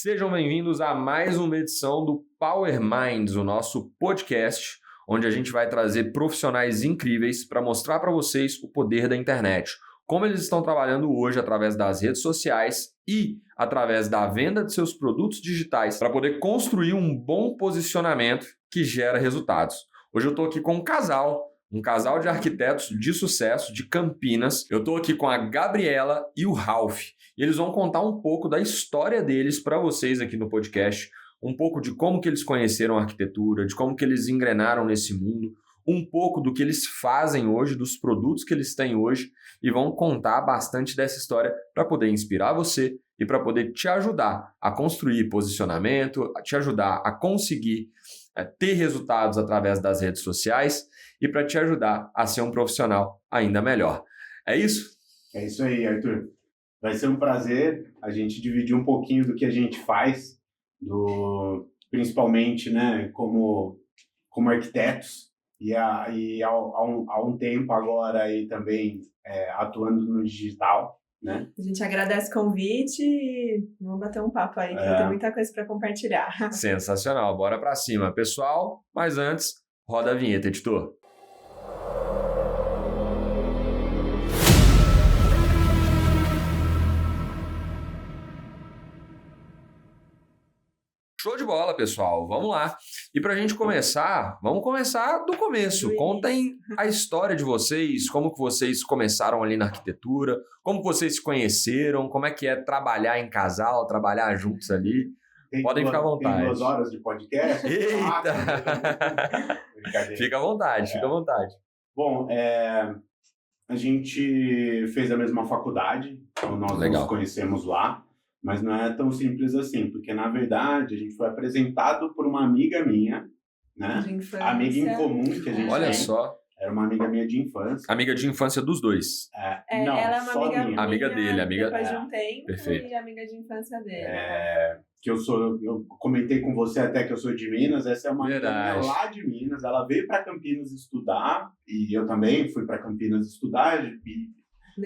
Sejam bem-vindos a mais uma edição do Power Minds, o nosso podcast, onde a gente vai trazer profissionais incríveis para mostrar para vocês o poder da internet, como eles estão trabalhando hoje através das redes sociais e através da venda de seus produtos digitais para poder construir um bom posicionamento que gera resultados. Hoje eu estou aqui com um casal de arquitetos de sucesso de Campinas. Eu estou aqui com a Gabriela e o Ralph. E eles vão contar um pouco da história deles para vocês aqui no podcast, um pouco de como que eles conheceram a arquitetura, de como que eles engrenaram nesse mundo, um pouco do que eles fazem hoje, dos produtos que eles têm hoje, e vão contar bastante dessa história para poder inspirar você e para poder te ajudar a construir posicionamento, a te ajudar a conseguir ter resultados através das redes sociais e para te ajudar a ser um profissional ainda melhor. É isso? É isso aí, Arthur. Vai ser um prazer a gente dividir um pouquinho do que a gente faz, principalmente, né, como arquitetos, e há um tempo agora aí também atuando no digital, né? A gente agradece o convite e vamos bater um papo aí, que tem muita coisa para compartilhar. Sensacional, bora para cima, pessoal. Mas antes, roda a vinheta, editor. Show de bola, pessoal. Vamos lá. E para a gente começar, vamos começar do começo. Contem a história de vocês, como que vocês começaram ali na arquitetura, como que vocês se conheceram, como é que é trabalhar em casal, trabalhar juntos ali. Podem ficar à vontade. Tem 2 horas de podcast? Eita! Fica à vontade, fica à vontade. Bom, a gente fez a mesma faculdade, então nós nos conhecemos lá. Mas não é tão simples assim, porque, na verdade, a gente foi apresentado por uma amiga minha, né? De infância. Amiga em comum que a gente Olha tem. só. Era uma amiga minha de infância. Amiga de infância dos dois. Não, ela é uma só amiga minha. Amiga dele, amiga... Depois de um tempo, Perfeito. E amiga de infância dele. Eu comentei com você até que eu sou de Minas. Essa é uma amiga minha lá de Minas. Ela veio para Campinas estudar, e eu também fui para Campinas estudar, e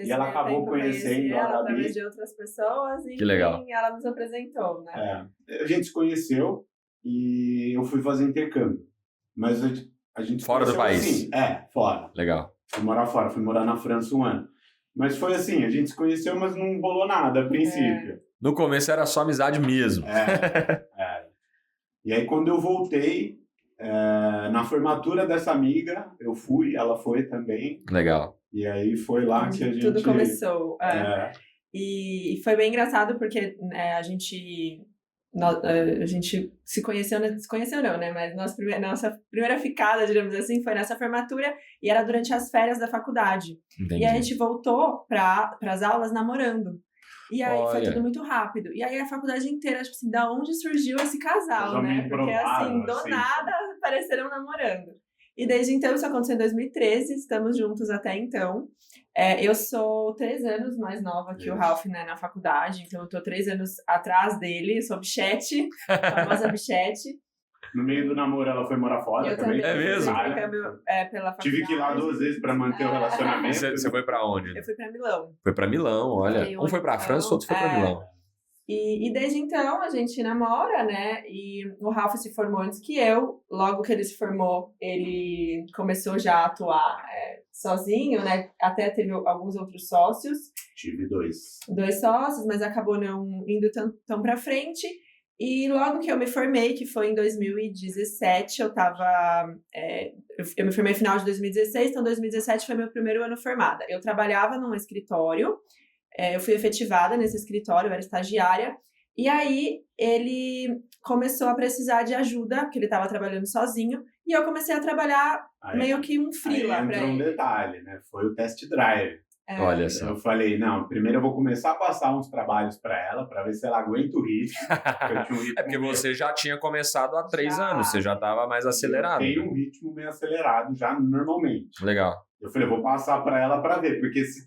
ela acabou conhecendo a Gabi através de outras pessoas e que legal. Ela nos apresentou, né? A gente se conheceu e eu fui fazer intercâmbio. Mas a gente fora do país? Assim, fora. Legal. Fui morar fora, fui morar na França 1 ano. Mas foi assim, a gente se conheceu, mas não rolou nada a princípio. No começo era só amizade mesmo. E aí quando eu voltei, na formatura dessa amiga, eu fui, ela foi também. Legal. E aí foi lá que a gente... Tudo começou. E foi bem engraçado porque a gente se conheceu não, né? Mas nossa primeira ficada, digamos assim, foi nessa formatura e era durante as férias da faculdade. Entendi. E a gente voltou para as aulas namorando. E aí foi tudo muito rápido. E aí a faculdade inteira, tipo assim, da onde surgiu esse casal, né? Porque assim, do nada apareceram namorando. E desde então, isso aconteceu em 2013, estamos juntos até então. Eu sou 3 anos mais nova que o Ralph, né, na faculdade, então eu tô 3 anos atrás dele, sou bichete, famosa bichete. No meio do namoro, ela foi morar fora também. É mesmo? Pela faculdade. Tive que ir lá 2 vezes para manter o relacionamento. Você foi para onde? Eu fui para Milão. Foi para Milão, olha. Um foi para França, outro foi para Milão. E desde então a gente namora, né? E o Ralph se formou antes que eu. Logo que ele se formou, ele começou já a atuar sozinho, né? Até teve alguns outros sócios. Tive 2. 2 sócios, mas acabou não indo tão pra frente. E logo que eu me formei, que foi em 2017, eu me formei no final de 2016, então 2017 foi meu primeiro ano formada. Eu trabalhava num escritório. Eu fui efetivada nesse escritório, eu era estagiária, e aí ele começou a precisar de ajuda, porque ele estava trabalhando sozinho, e eu comecei a trabalhar meio que um freela para ele. Um detalhe, né? Foi o test drive. Olha só. Eu falei, não, primeiro eu vou começar a passar uns trabalhos para ela, para ver se ela aguenta o ritmo. Porque você já tinha começado há 3 anos, você já estava mais acelerado. Tem um ritmo meio acelerado já normalmente. Legal. Eu falei, vou passar para ela para ver, porque se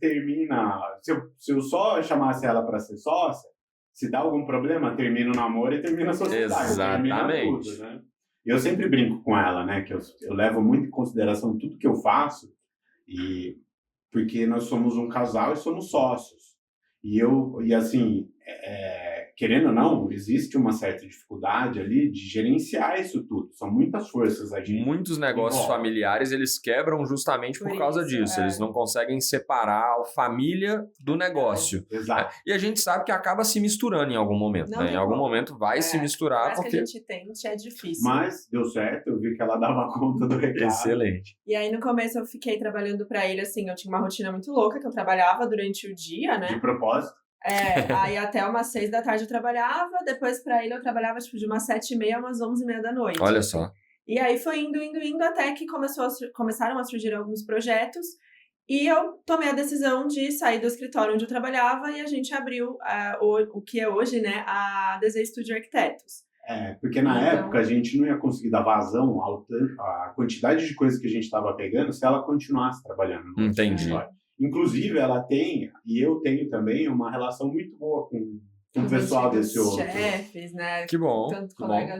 eu só chamasse ela para ser sócia, se dá algum problema, termina o namoro e termina a sociedade. Exatamente. Tudo, né? Eu sempre brinco com ela, né, que eu levo muito em consideração tudo que eu faço, porque nós somos um casal e somos sócios. E assim, querendo ou não, existe uma certa dificuldade ali de gerenciar isso tudo. São muitas forças agindo. Muitos negócios familiares, eles quebram justamente por causa disso. Eles não conseguem separar a família do negócio. Exato. E a gente sabe que acaba se misturando em algum momento. Né? Em algum momento vai se misturar. Mas porque que a gente tente, é difícil. Mas deu certo, eu vi que ela dava conta do recado. Excelente. E aí, no começo, eu fiquei trabalhando pra ele, assim, eu tinha uma rotina muito louca, que eu trabalhava durante o dia, né? De propósito. Aí até umas 6 da tarde eu trabalhava, depois pra ele eu trabalhava, tipo, de umas 7h30 a umas 11h30 da noite. Olha só. E aí foi indo, até que começaram a surgir alguns projetos, e eu tomei a decisão de sair do escritório onde eu trabalhava, e a gente abriu o que é hoje, né, a Desenho Studio Arquitetos. Porque na época a gente não ia conseguir dar vazão à quantidade de coisas que a gente estava pegando se ela continuasse trabalhando no Entendi. escritório. Inclusive, ela tem, e eu tenho também, uma relação muito boa com o pessoal desse outro. Chefes, né? Que bom.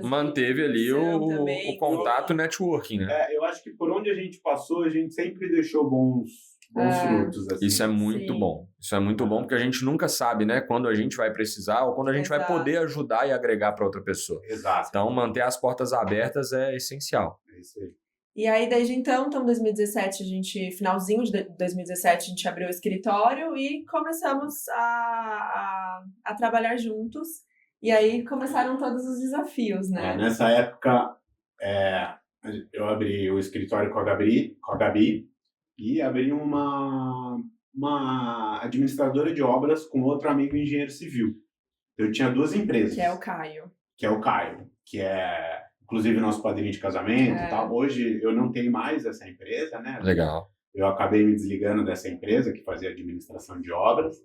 Manteve ali o contato networking, né? Eu acho que por onde a gente passou, a gente sempre deixou bons frutos. Assim. Isso é muito bom. Isso é muito bom, porque a gente nunca sabe, né? Quando a gente vai precisar ou quando a gente vai poder ajudar e agregar para outra pessoa. Exato. Então, manter as portas abertas é essencial. É isso aí. E aí, desde então, 2017, finalzinho de 2017, a gente abriu o escritório e começamos a trabalhar juntos. E aí começaram todos os desafios, né? Nessa época, eu abri o escritório com a Gabi e abri uma administradora de obras com outro amigo engenheiro civil. Eu tinha 2 empresas. Que é o Caio. Que é inclusive nosso padrinho de casamento e tal. Hoje eu não tenho mais essa empresa, né? Legal. Eu acabei me desligando dessa empresa que fazia administração de obras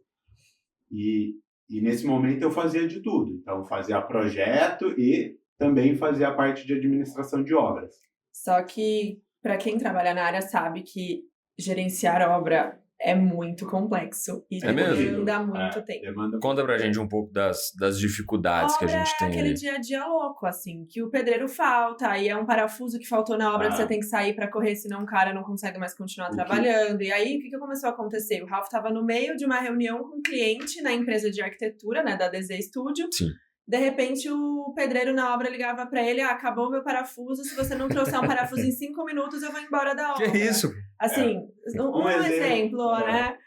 e nesse momento eu fazia de tudo. Então fazia projeto e também fazia a parte de administração de obras. Só que para quem trabalha na área sabe que gerenciar obra é muito complexo e demanda muito tempo. Conta pra gente um pouco das dificuldades que a gente tem. É aquele dia a dia louco, assim, que o pedreiro falta, aí é um parafuso que faltou na obra que você tem que sair pra correr, senão o cara não consegue mais continuar trabalhando. E aí, o que começou a acontecer? O Ralph estava no meio de uma reunião com um cliente na empresa de arquitetura, né, da Desenho Studio. Sim. De repente, o pedreiro na obra ligava pra ele, acabou meu parafuso, se você não trouxer um parafuso em 5 minutos, eu vou embora da obra. Que isso? Assim, um exemplo, né?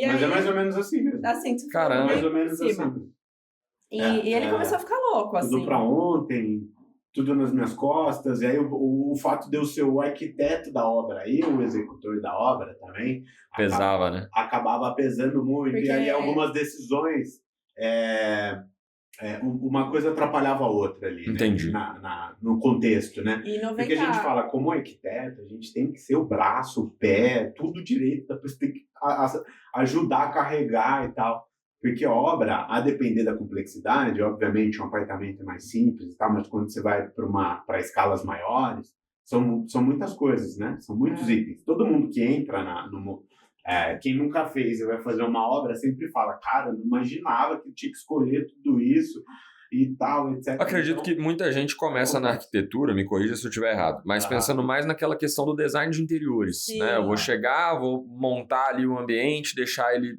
Mas é mais ou menos assim mesmo. Assim, caramba, mais ou menos assim. E ele começou a ficar louco, assim. Tudo pra ontem, tudo nas minhas costas, e aí o fato de eu ser o arquiteto da obra e o executor da obra também... Pesava, né? Acabava pesando muito, e aí algumas decisões... uma coisa atrapalhava a outra ali. Entendi. Né? No contexto, né? Porque a gente fala, como arquiteto, a gente tem que ser o braço, o pé, tudo direito, depois tem que ajudar a carregar e tal. Porque a obra, a depender da complexidade, obviamente um apartamento é mais simples e tal, mas quando você vai para escalas maiores, são muitas coisas, né? São muitos itens. Todo mundo que entra quem nunca fez e vai fazer uma obra sempre fala, cara, eu não imaginava que tinha que escolher tudo isso e tal, etc. Acredito que muita gente começa na arquitetura, me corrija se eu estiver errado, mas pensando mais naquela questão do design de interiores. Né? Eu vou chegar, vou montar ali o ambiente, deixar ele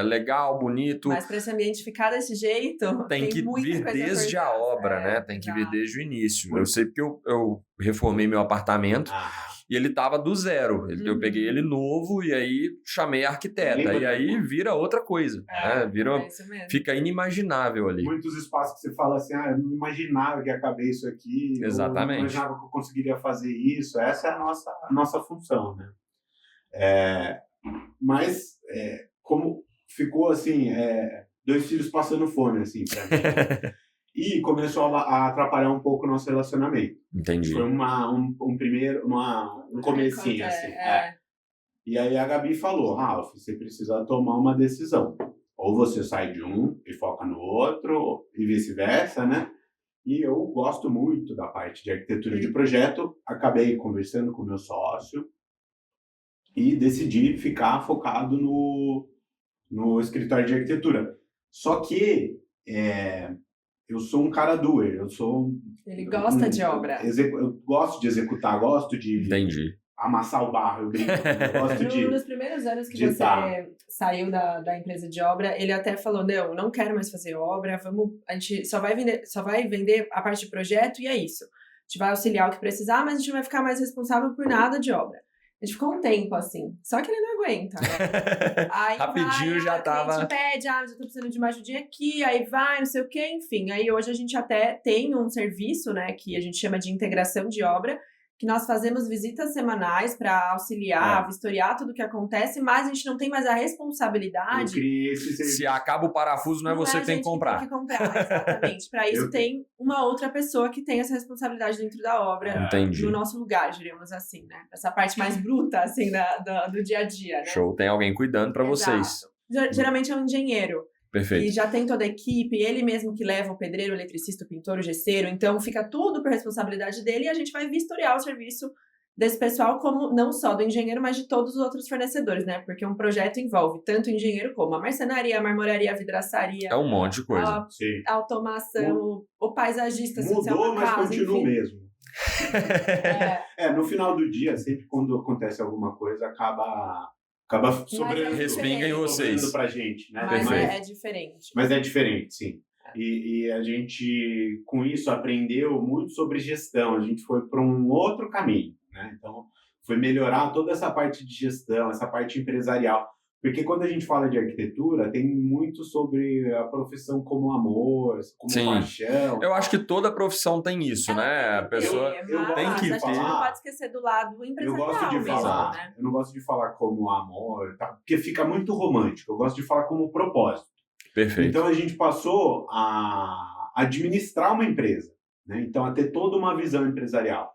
legal, bonito. Mas para esse ambiente ficar desse jeito, tem que vir desde a obra, né? Tem que vir desde o início. Eu sei porque eu reformei meu apartamento. E ele tava do zero. Eu peguei ele novo e aí chamei a arquiteta. E aí vira outra coisa. Né? Fica inimaginável ali. Muitos espaços que você fala assim, eu não imaginava que ia caber isso aqui. Exatamente. Eu não imaginava que eu conseguiria fazer isso. Essa é a nossa função, né? Mas como ficou assim, 2 filhos passando fome, assim, pra mim. E começou a atrapalhar um pouco o nosso relacionamento. Entendi. Foi um comecinho, assim. E aí a Gabi falou, Ralph, você precisa tomar uma decisão. Ou você sai de um e foca no outro, e vice-versa, né? E eu gosto muito da parte de arquitetura de projeto. Acabei conversando com o meu sócio e decidi ficar focado no escritório de arquitetura. Só que... eu sou um cara doer, Ele gosta de obra. Eu gosto de executar, gosto de... Entendi. amassar o barro, eu brinco. Eu gosto Nos primeiros anos que você saiu da empresa de obra, ele até falou, não quero mais fazer obra, a gente só vai vender a parte de projeto e é isso. A gente vai auxiliar o que precisar, mas a gente não vai ficar mais responsável por nada de obra. A gente ficou um tempo assim, só que ele não aguenta, né? Aí rapidinho já tava... A gente pede, eu tô precisando de uma ajudinha aqui, aí vai, não sei o quê, enfim. Aí hoje a gente até tem um serviço, né, que a gente chama de integração de obra, que nós fazemos visitas semanais para auxiliar, vistoriar tudo o que acontece, mas a gente não tem mais a responsabilidade. Se acaba o parafuso, não é você que tem que comprar. Tem que comprar, exatamente. Para isso tem uma outra pessoa que tem essa responsabilidade dentro da obra, no nosso lugar, diríamos assim, né? Essa parte mais bruta, assim, do dia a dia, né? Show, tem alguém cuidando para vocês. Geralmente é um engenheiro. Perfeito. E já tem toda a equipe, ele mesmo que leva o pedreiro, o eletricista, o pintor, o gesseiro, então fica tudo por responsabilidade dele e a gente vai vistoriar o serviço desse pessoal, como não só do engenheiro, mas de todos os outros fornecedores, né? Porque um projeto envolve tanto o engenheiro como a marcenaria, a marmorharia, a vidraçaria. É um monte de coisa. A automação, o paisagista. Mudou, mas continua mesmo. No final do dia, sempre quando acontece alguma coisa, acaba respinga em vocês pra gente, né? Mas é diferente. Mas é diferente, sim. E a gente, com isso, aprendeu muito sobre gestão. A gente foi para um outro caminho, né? Então, foi melhorar toda essa parte de gestão, essa parte empresarial. Porque quando a gente fala de arquitetura, tem muito sobre a profissão como amor, como paixão. Eu acho que toda profissão tem isso, né? A pessoa tem que ter. A gente não pode esquecer do lado empresarial. Eu não gosto de falar como amor, tá? Porque fica muito romântico. Eu gosto de falar como propósito. Perfeito. Então a gente passou a administrar uma empresa, né? Então a ter toda uma visão empresarial.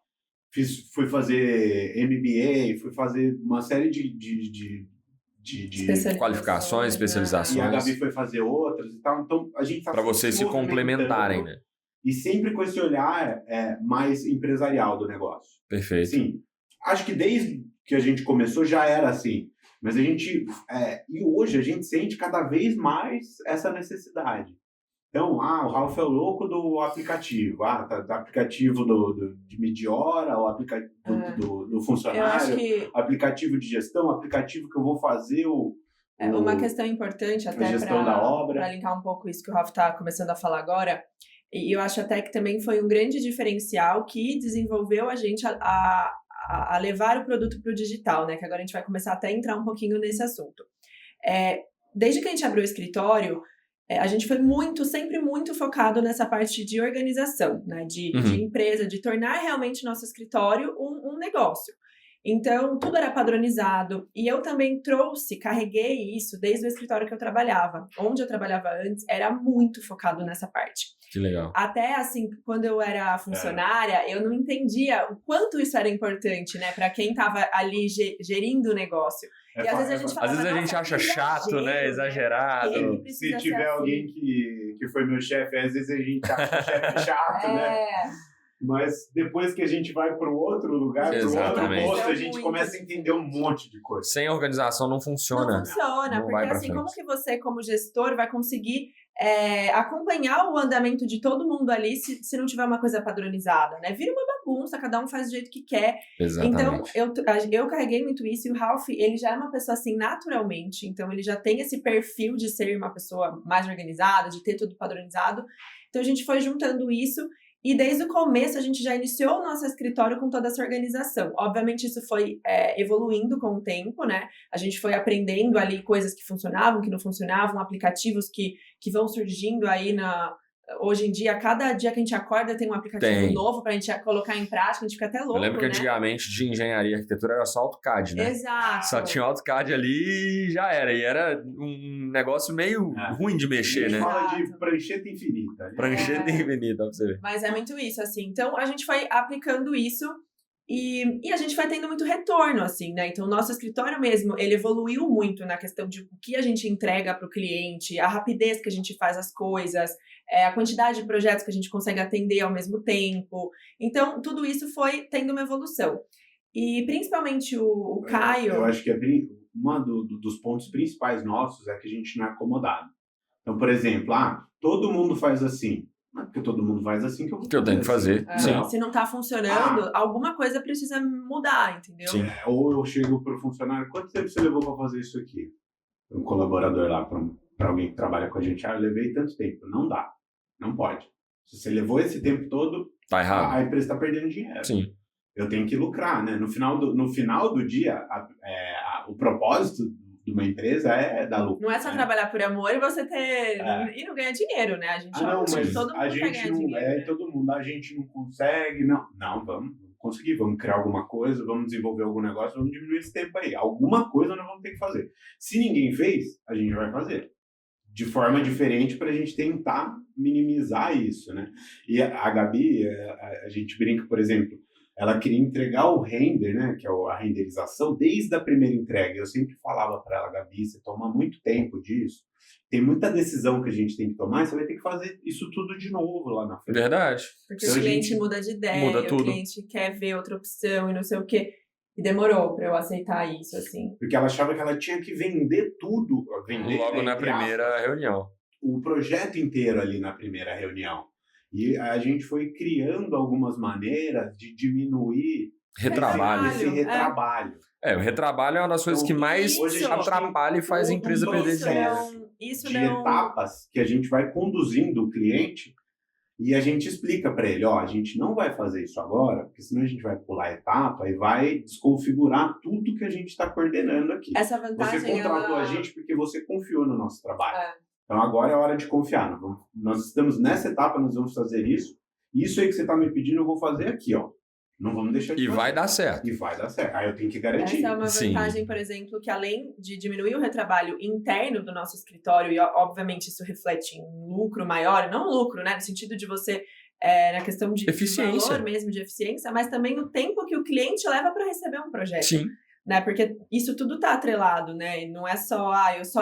Fui fazer MBA, fui fazer uma série de qualificações, especializações. E a Gabi foi fazer outras e tal. Então, a gente tá para vocês se complementarem, né? E sempre com esse olhar mais empresarial do negócio. Perfeito. Sim. Acho que desde que a gente começou já era assim. Mas a gente... e hoje a gente sente cada vez mais essa necessidade. Então, o Ralf é o louco do aplicativo. Do aplicativo de medir hora, o aplicativo do funcionário, aplicativo de gestão, aplicativo que eu vou fazer uma questão importante até para linkar um pouco isso que o Ralf está começando a falar agora, e eu acho até que também foi um grande diferencial que desenvolveu a gente a levar o produto para o digital, né? Que agora a gente vai começar até a entrar um pouquinho nesse assunto. Desde que a gente abriu o escritório, a gente foi sempre muito focado nessa parte de organização, né? De empresa, de tornar realmente nosso escritório um negócio. Então, tudo era padronizado. E eu também carreguei isso desde o escritório que eu trabalhava. Onde eu trabalhava antes, era muito focado nessa parte. Que legal. Até, assim, quando eu era funcionária, eu não entendia o quanto isso era importante, né? Para quem estava ali gerindo o negócio. E às vezes a gente falava, às vezes a gente acha chato, né? Exagerado. Se tiver alguém que foi meu chefe, às vezes a gente acha o chefe chato, né? Mas depois que a gente vai para o outro lugar, para o outro posto, a gente começa a entender um monte de coisa. Sem organização não funciona. Não funciona, porque assim, como que você, como gestor, vai conseguir acompanhar o andamento de todo mundo ali se não tiver uma coisa padronizada, né? Vira uma bagunça, cada um faz do jeito que quer. Exatamente. Então, eu carreguei muito isso, e o Ralf, ele já é uma pessoa assim, naturalmente, então ele já tem esse perfil de ser uma pessoa mais organizada, de ter tudo padronizado. Então, a gente foi juntando isso. E desde o começo a gente já iniciou o nosso escritório com toda essa organização. Obviamente isso foi evoluindo com o tempo, né? A gente foi aprendendo ali coisas que funcionavam, que não funcionavam, aplicativos que vão surgindo aí hoje em dia. Cada dia que a gente acorda tem um aplicativo novo pra gente colocar em prática, a gente fica até louco, eu lembro que antigamente de engenharia e arquitetura era só AutoCAD, né? Exato. Só tinha AutoCAD ali e já era. E era um negócio meio ruim de mexer, né? A gente fala de prancheta infinita. Prancheta infinita, pra você ver. Mas é muito isso, assim. Então, a gente foi aplicando isso e a gente vai tendo muito retorno, assim, né? Então, o nosso escritório mesmo, ele evoluiu muito na questão de o que a gente entrega para o cliente, a rapidez que a gente faz as coisas, a quantidade de projetos que a gente consegue atender ao mesmo tempo. Então, tudo isso foi tendo uma evolução. E, principalmente, o Caio... Eu acho que dos pontos principais nossos é que a gente não é acomodado. Então, por exemplo, todo mundo faz assim. Porque todo mundo faz assim que eu tenho que fazer. Sim. Se não tá funcionando, alguma coisa precisa mudar, entendeu? Sim. Ou eu chego pro funcionário, quanto tempo você levou para fazer isso aqui? Um colaborador lá, para alguém que trabalha com a gente, eu levei tanto tempo. Não dá. Não pode. Se você levou esse tempo todo, tá errado. A empresa está perdendo dinheiro. Sim. Eu tenho que lucrar, né? No final do dia, o propósito de uma empresa é dar lucro. Não é só trabalhar por amor e você ter... E não ganhar dinheiro, né? A gente mas todo mundo a gente ganhar não... dinheiro. Todo mundo, a gente não consegue. Não, vamos conseguir. Vamos criar alguma coisa, vamos desenvolver algum negócio, vamos diminuir esse tempo aí. Alguma coisa nós vamos ter que fazer. Se ninguém fez, a gente vai fazer. De forma diferente para a gente tentar minimizar isso, né? E a Gabi, a gente brinca, por exemplo, ela queria entregar o render, né, que é a renderização, desde a primeira entrega. Eu sempre falava para ela, Gabi, você toma muito tempo disso, tem muita decisão que a gente tem que tomar, você vai ter que fazer isso tudo de novo lá na frente. Verdade. Porque o cliente muda de ideia, muda tudo. O cliente quer ver outra opção e não sei o quê. E demorou para eu aceitar isso, assim. Porque ela achava que ela tinha que vender tudo. Logo na primeira reunião. O projeto inteiro ali na primeira reunião. E a gente foi criando algumas maneiras de diminuir esse retrabalho. O retrabalho é uma das coisas que mais atrapalha e faz a empresa perder dinheiro. Etapas que a gente vai conduzindo o cliente e a gente explica para ele, a gente não vai fazer isso agora, porque senão a gente vai pular a etapa e vai desconfigurar tudo que a gente está coordenando aqui. Essa vantagem, você contratou a gente porque você confiou no nosso trabalho. Então agora é hora de confiar. Nós estamos nessa etapa, nós vamos fazer isso. Isso aí que você está me pedindo, eu vou fazer aqui, ó. Não vamos deixar de fazer. Vai dar certo. E vai dar certo. Aí eu tenho que garantir. Essa é uma vantagem, por exemplo, que além de diminuir o retrabalho interno do nosso escritório, e obviamente isso reflete em um lucro maior, não lucro, né, no sentido de você, na questão de eficiência, valor mesmo, de eficiência, mas também o tempo que o cliente leva para receber um projeto. Sim. Né, porque isso tudo está atrelado, né? Não é só,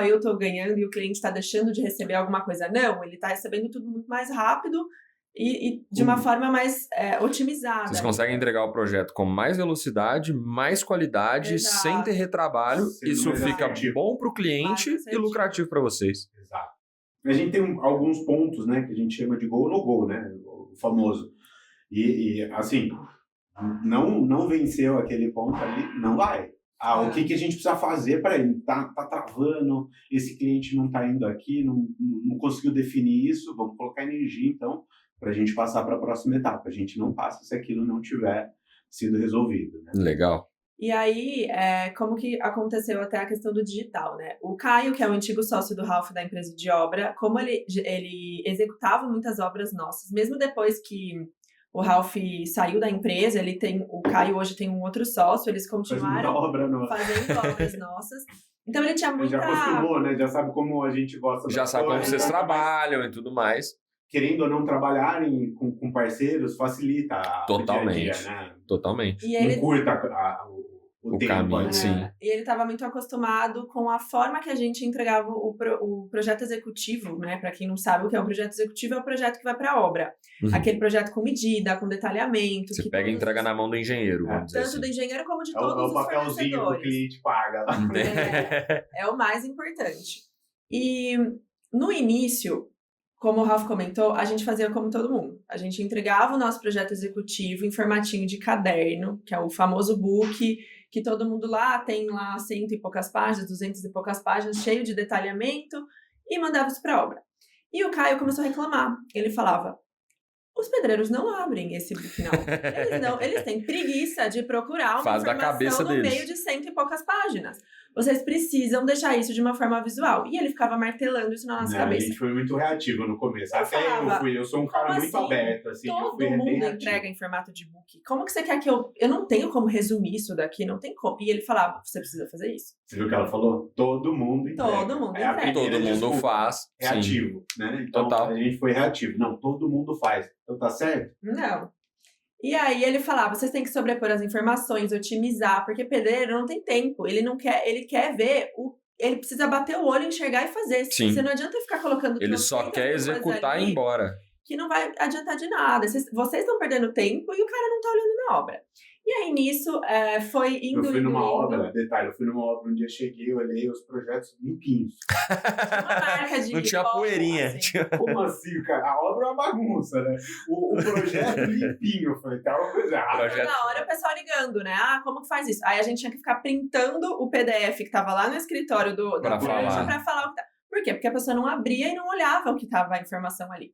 eu estou ganhando e o cliente está deixando de receber alguma coisa. Não, ele está recebendo tudo muito mais rápido e de uma forma mais otimizada. Vocês conseguem entregar o projeto com mais velocidade, mais qualidade, sem ter retrabalho. Isso fica bom para o cliente e lucrativo para vocês. Exato. A gente tem alguns pontos, né, que a gente chama de go no go, né? O famoso. E assim, não venceu aquele ponto ali, não vai. O que a gente precisa fazer para ele? Tá travando, esse cliente não está indo aqui, não conseguiu definir isso, vamos colocar energia, então, para a gente passar para a próxima etapa. A gente não passa se aquilo não tiver sido resolvido. Né? Legal. E aí, como que aconteceu até a questão do digital, né? O Caio, que é o antigo sócio do Ralph da empresa de obra, como ele executava muitas obras nossas, mesmo depois que o Ralph saiu da empresa, o Caio hoje tem um outro sócio, eles continuaram fazendo obras nossas. Então ele tinha muita... Ele já acostumou, né? Já sabe como a gente gosta Já sabe como vocês trabalham e tudo mais. Querendo ou não trabalhar com parceiros, facilita o dia a dia, né? Totalmente. E ele... Não curta o tempo, caminho, né? sim. E ele estava muito acostumado com a forma que a gente entregava o projeto executivo, né? Para quem não sabe o que é um projeto executivo, é o projeto que vai para a obra. Aquele projeto com medida, com detalhamento. Você pega e entrega na mão do engenheiro, vamos dizer tanto assim. do engenheiro como de todos os fornecedores. É o papelzinho que o cliente paga lá. É o mais importante. E no início, como o Ralph comentou, a gente fazia como todo mundo. A gente entregava o nosso projeto executivo em formatinho de caderno, que é o famoso book, que todo mundo lá tem lá 100 e poucas páginas, 200 e poucas páginas, cheio de detalhamento, e mandava isso para a obra. E o Caio começou a reclamar. Ele falava, os pedreiros não abrem esse book, não. Eles têm preguiça de procurar uma informação no meio de 100 e poucas páginas. Vocês precisam deixar isso de uma forma visual. E ele ficava martelando isso na nossa cabeça. A gente foi muito reativo no começo. Eu sou um cara muito aberto. Assim, todo mundo entrega em formato de book. Como que você quer que eu não tenho como resumir isso daqui, não tem como. E ele falava, você precisa fazer isso. Você viu o que ela falou? Todo mundo entrega. Todo mundo entrega. Todo mundo faz. Reativo, né? Então, total. A gente foi reativo. Não, todo mundo faz. Então tá certo? Não. E aí ele falava, vocês têm que sobrepor as informações, otimizar, porque pedreiro não tem tempo, ele quer ver, ele precisa bater o olho, enxergar e fazer. Sim. Você não adianta ficar colocando... Ele só quer executar e ir embora. que não vai adiantar de nada. Vocês estão perdendo tempo e o cara não tá olhando na obra. E aí, nisso, foi indo... Eu fui numa obra, detalhe, eu fui numa obra, um dia cheguei, olhei os projetos limpinhos. Uma marca de não tinha poeirinha. Assim. Como assim, cara? A obra é uma bagunça, né? O projeto limpinho, eu falei, tá uma coisa errada. Na hora o pessoal ligando, né? Como que faz isso? Aí a gente tinha que ficar printando o PDF que tava lá no escritório da brancha pra falar o que tá. Por quê? Porque a pessoa não abria e não olhava o que tava a informação ali.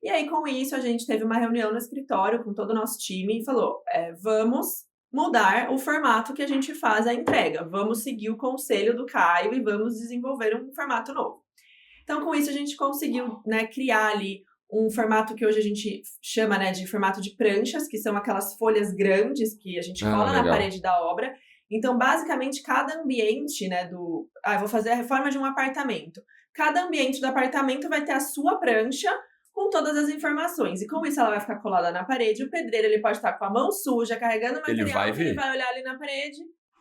E aí, com isso, a gente teve uma reunião no escritório com todo o nosso time e falou, vamos mudar o formato que a gente faz a entrega. Vamos seguir o conselho do Caio e vamos desenvolver um formato novo. Então, com isso, a gente conseguiu, né, criar ali um formato que hoje a gente chama, né, de formato de pranchas, que são aquelas folhas grandes que a gente cola na parede da obra. Então, basicamente, cada ambiente, né, eu vou fazer a reforma de um apartamento. Cada ambiente do apartamento vai ter a sua prancha com todas as informações. E com isso ela vai ficar colada na parede. O pedreiro ele pode estar com a mão suja, carregando o material. Ele vai olhar ali na parede,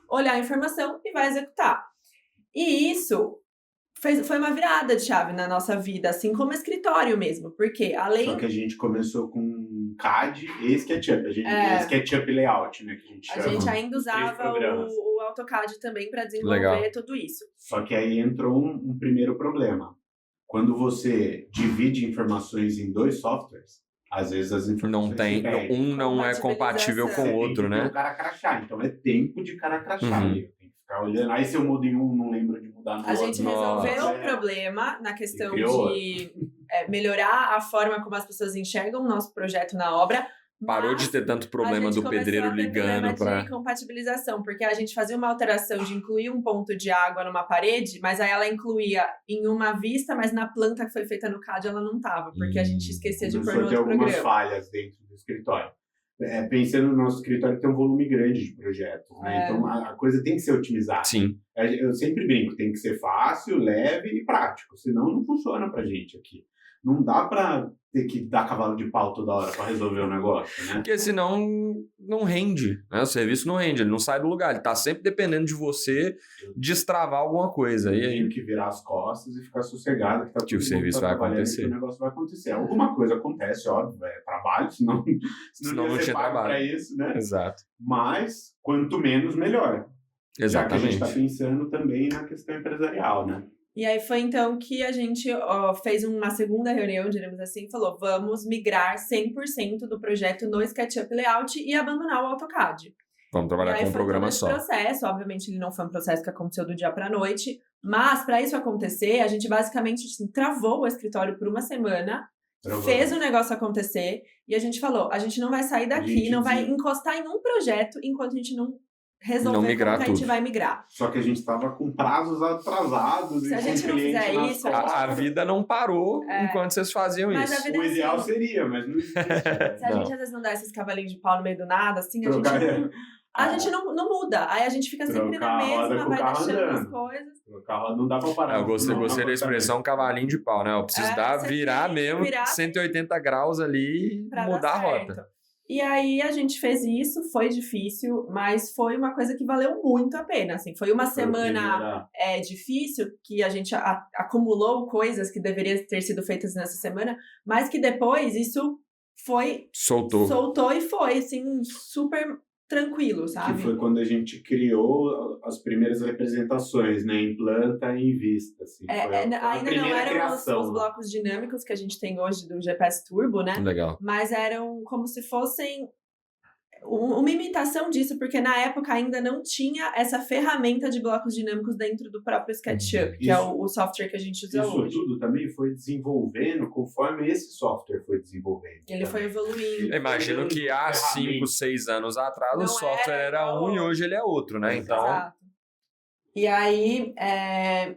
olhar a informação e vai executar. E isso foi uma virada de chave na nossa vida, assim como escritório mesmo. Porque além... Só que a gente começou com CAD e SketchUp. SketchUp Layout, né? Que a gente chama. A gente ainda usava o AutoCAD também para desenvolver tudo isso. Só que aí entrou um primeiro problema. Quando você divide informações em 2 softwares, às vezes as informações não é compatível com o outro, né? Tem o cara crachar, então é tempo de cara crachar. Tem que ficar olhando. Aí se eu mudo em um, não lembro de mudar no outro. A gente resolveu o problema na questão de melhorar a forma como as pessoas enxergam o nosso projeto na obra. Parou de ter tanto problema do pedreiro ligando para de compatibilização, porque a gente fazia uma alteração de incluir um ponto de água numa parede, mas aí ela incluía em uma vista, mas na planta que foi feita no CAD ela não tava, porque a gente esquecia de pôr no outro programa. Algumas falhas dentro do escritório. Pensando no nosso escritório, tem um volume grande de projetos, né? Então a coisa tem que ser otimizada. Sim. Eu sempre brinco, tem que ser fácil, leve e prático, senão não funciona pra gente aqui. Não dá pra ter que dar cavalo de pau toda hora pra resolver o negócio, né? Porque senão não rende, né? O serviço não rende, ele não sai do lugar, ele tá sempre dependendo de você destravar alguma coisa. E aí tem que virar as costas e ficar sossegado que tá tudo o serviço vai acontecer. O negócio vai acontecer. Alguma coisa acontece, óbvio, é trabalho, senão não tinha trabalho pra isso, né? Exato. Mas quanto menos, melhor. Exatamente. Já que a gente tá pensando também na questão empresarial, né? E aí foi então que a gente fez uma segunda reunião, diremos assim, e falou, vamos migrar 100% do projeto no SketchUp Layout e abandonar o AutoCAD. Vamos trabalhar com um programa só. Processo, obviamente ele não foi um processo que aconteceu do dia para a noite, mas para isso acontecer, a gente basicamente assim, travou o escritório por uma semana, fez o negócio acontecer e a gente falou, a gente não vai sair daqui, não vai encostar em um projeto enquanto a gente não resolver como que a gente vai migrar. Só que a gente estava com prazos atrasados. Se a gente não fizer isso... A vida não parou enquanto vocês faziam isso. O ideal seria, mas não existe. Se a gente às vezes não dá esses cavalinhos de pau no meio do nada, assim, a gente não muda. Aí a gente fica sempre na mesma, vai deixando as coisas. O carro não dá pra parar. Eu gostei da expressão cavalinho de pau, né? Eu preciso virar mesmo 180 graus ali e mudar a rota. E aí a gente fez isso, foi difícil, mas foi uma coisa que valeu muito a pena, assim. Foi uma semana difícil, que a gente acumulou coisas que deveriam ter sido feitas nessa semana, mas que depois isso foi... Soltou e foi, assim, super tranquilo, sabe? Que foi quando a gente criou as primeiras representações, né? Em planta e em vista, assim. Ainda não eram os blocos dinâmicos que a gente tem hoje do GPS Turbo, né? Legal. Mas eram como se fossem uma imitação disso, porque na época ainda não tinha essa ferramenta de blocos dinâmicos dentro do próprio SketchUp, que é o software que a gente usa hoje. Isso tudo também foi desenvolvendo conforme esse software foi desenvolvendo. Ele foi evoluindo. Eu imagino que há 5, 6 anos atrás o software era um e hoje ele é outro, né? Então... Exato. E aí,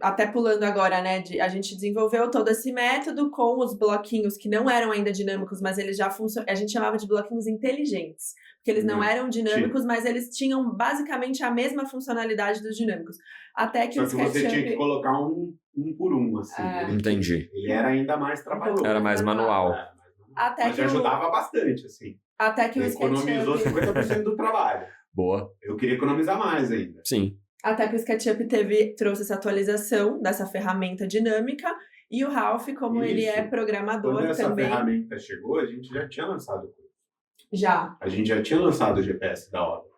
até pulando agora, né, a gente desenvolveu todo esse método com os bloquinhos que não eram ainda dinâmicos, mas eles já funcionam, a gente chamava de bloquinhos inteligentes, porque eles não eram dinâmicos, mas eles tinham basicamente a mesma funcionalidade dos dinâmicos. Até que Só que você tinha que colocar um por um, assim. Entendi. Ele era ainda mais trabalhoso. Era mais manual. Mas ajudava bastante, assim. Até que o economizou 50% do trabalho. Boa. Eu queria economizar mais ainda. Sim. Até que o SketchUp trouxe essa atualização dessa ferramenta dinâmica E o Ralph, como ele é programador também... Quando essa também... ferramenta chegou, a gente já tinha lançado o curso. Já. A gente já tinha lançado o GPS da obra,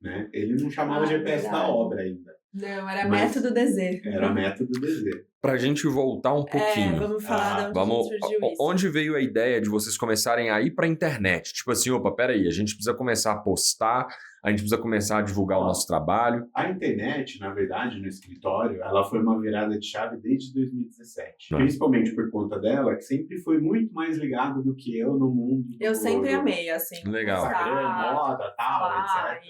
né? Ele não chamava GPS da obra ainda. Não, era método DZ. Era método DZ. Pra gente voltar um pouquinho. Vamos falar de onde surgiu isso. Onde veio a ideia de vocês começarem a ir pra internet? Tipo assim, opa, peraí, a gente precisa começar a postar, a gente precisa começar a divulgar o nosso trabalho. A internet, na verdade, no escritório, ela foi uma virada de chave desde 2017. Principalmente por conta dela, que sempre foi muito mais ligada do que eu no mundo. Eu sempre amei, assim. Legal. Instagram, moda, tal, etc.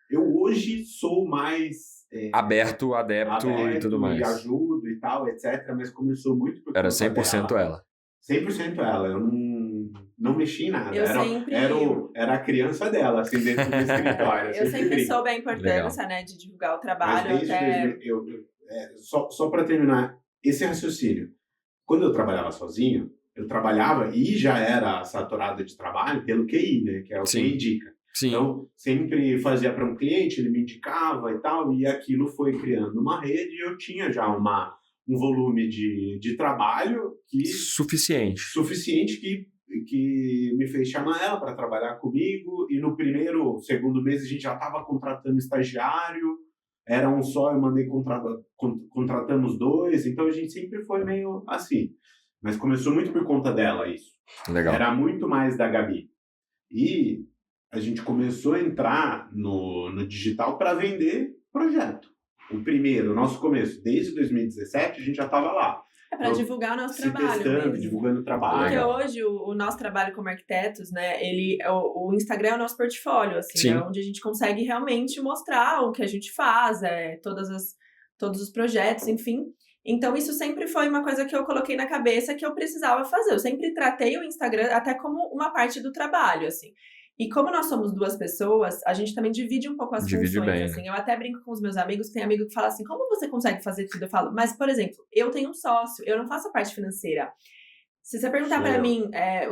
Eu hoje sou mais... aberto, adepto e tudo mais. E ajudo e tal, etc. Mas começou muito por Era 100% dela. ela. 100% ela. Eu não mexi em nada. Era a criança dela, assim, dentro do escritório. Eu sempre soube a importância, né, de divulgar o trabalho. Mas desde só para terminar esse raciocínio. Quando eu trabalhava sozinho, eu trabalhava e já era saturado de trabalho pelo QI, né? Que é o que indica. Sim. Então, sempre fazia para um cliente, ele me indicava e tal, e aquilo foi criando uma rede e eu tinha já um volume de trabalho suficiente que me fez chamar ela para trabalhar comigo, e no segundo mês a gente já estava contratando estagiário, era um só, eu mandei contratamos 2, então a gente sempre foi meio assim. Mas começou muito por conta dela isso. Legal. Era muito mais da Gabi. E a gente começou a entrar no digital para vender projeto. O nosso começo, desde 2017, a gente já estava lá. Para divulgar o nosso trabalho. Testando, mesmo. divulgando o trabalho. Porque hoje o nosso trabalho como arquitetos, né, o Instagram é o nosso portfólio, assim, é onde a gente consegue realmente mostrar o que a gente faz, todos os projetos, enfim. Então, isso sempre foi uma coisa que eu coloquei na cabeça que eu precisava fazer. Eu sempre tratei o Instagram até como uma parte do trabalho, assim. E como nós somos 2 pessoas, a gente também divide um pouco as funções, bem, assim. né? Eu até brinco com os meus amigos, tem amigo que fala assim, como você consegue fazer tudo? Eu falo, mas, por exemplo, eu tenho um sócio, eu não faço a parte financeira. Se você perguntar pra mim,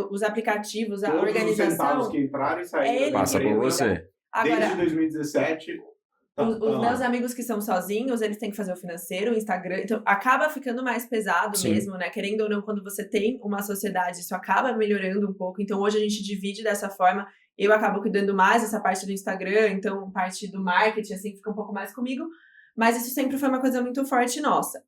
os aplicativos, a organização... Todos os centavos que entraram e saíram. Passa por você. Agora, desde 2017... Os meus amigos que são sozinhos, eles têm que fazer o financeiro, o Instagram, então acaba ficando mais pesado mesmo, né? Querendo ou não, quando você tem uma sociedade, isso acaba melhorando um pouco. Então hoje a gente divide dessa forma, eu acabo cuidando mais dessa parte do Instagram, então parte do marketing, assim, fica um pouco mais comigo, mas isso sempre foi uma coisa muito forte nossa.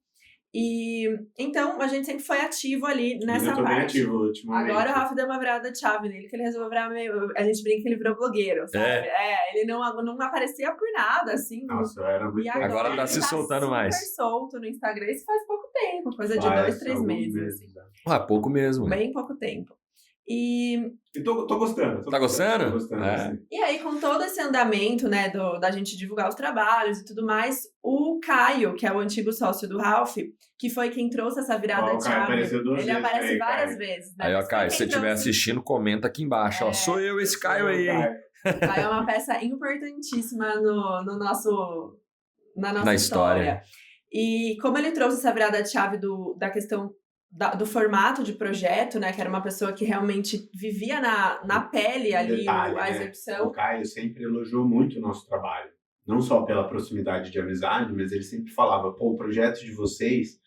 E então a gente sempre foi ativo ali nessa parte. Bem ativo ultimamente. Agora o Rafa deu uma virada de chave nele, que ele resolveu virar meio... A gente brinca que ele virou blogueiro, sabe? Ele não aparecia por nada, assim. Nossa, era muito... Agora tá se soltando mais. Super solto no Instagram, isso faz pouco tempo, coisa de 2-3 meses. Assim. Pouco mesmo. Bem pouco tempo. E tô gostando. Tá gostando? Tô gostando, assim. E aí, com todo esse andamento, né, da gente divulgar os trabalhos e tudo mais, o Caio, que é o antigo sócio do Ralph, que foi quem trouxe essa virada de chave. Ele aparece várias vezes. Né? Aí, ó, Caio, se você estiver assistindo, comenta aqui embaixo. Ó, sou eu esse Caio aí, hein? O Caio é uma peça importantíssima na nossa história. E como ele trouxe essa virada de chave da questão do formato de projeto, né? Que era uma pessoa que realmente vivia na pele ali a execução. O Caio sempre elogiou muito o nosso trabalho. Não só pela proximidade de amizade, mas ele sempre falava, o projeto de vocês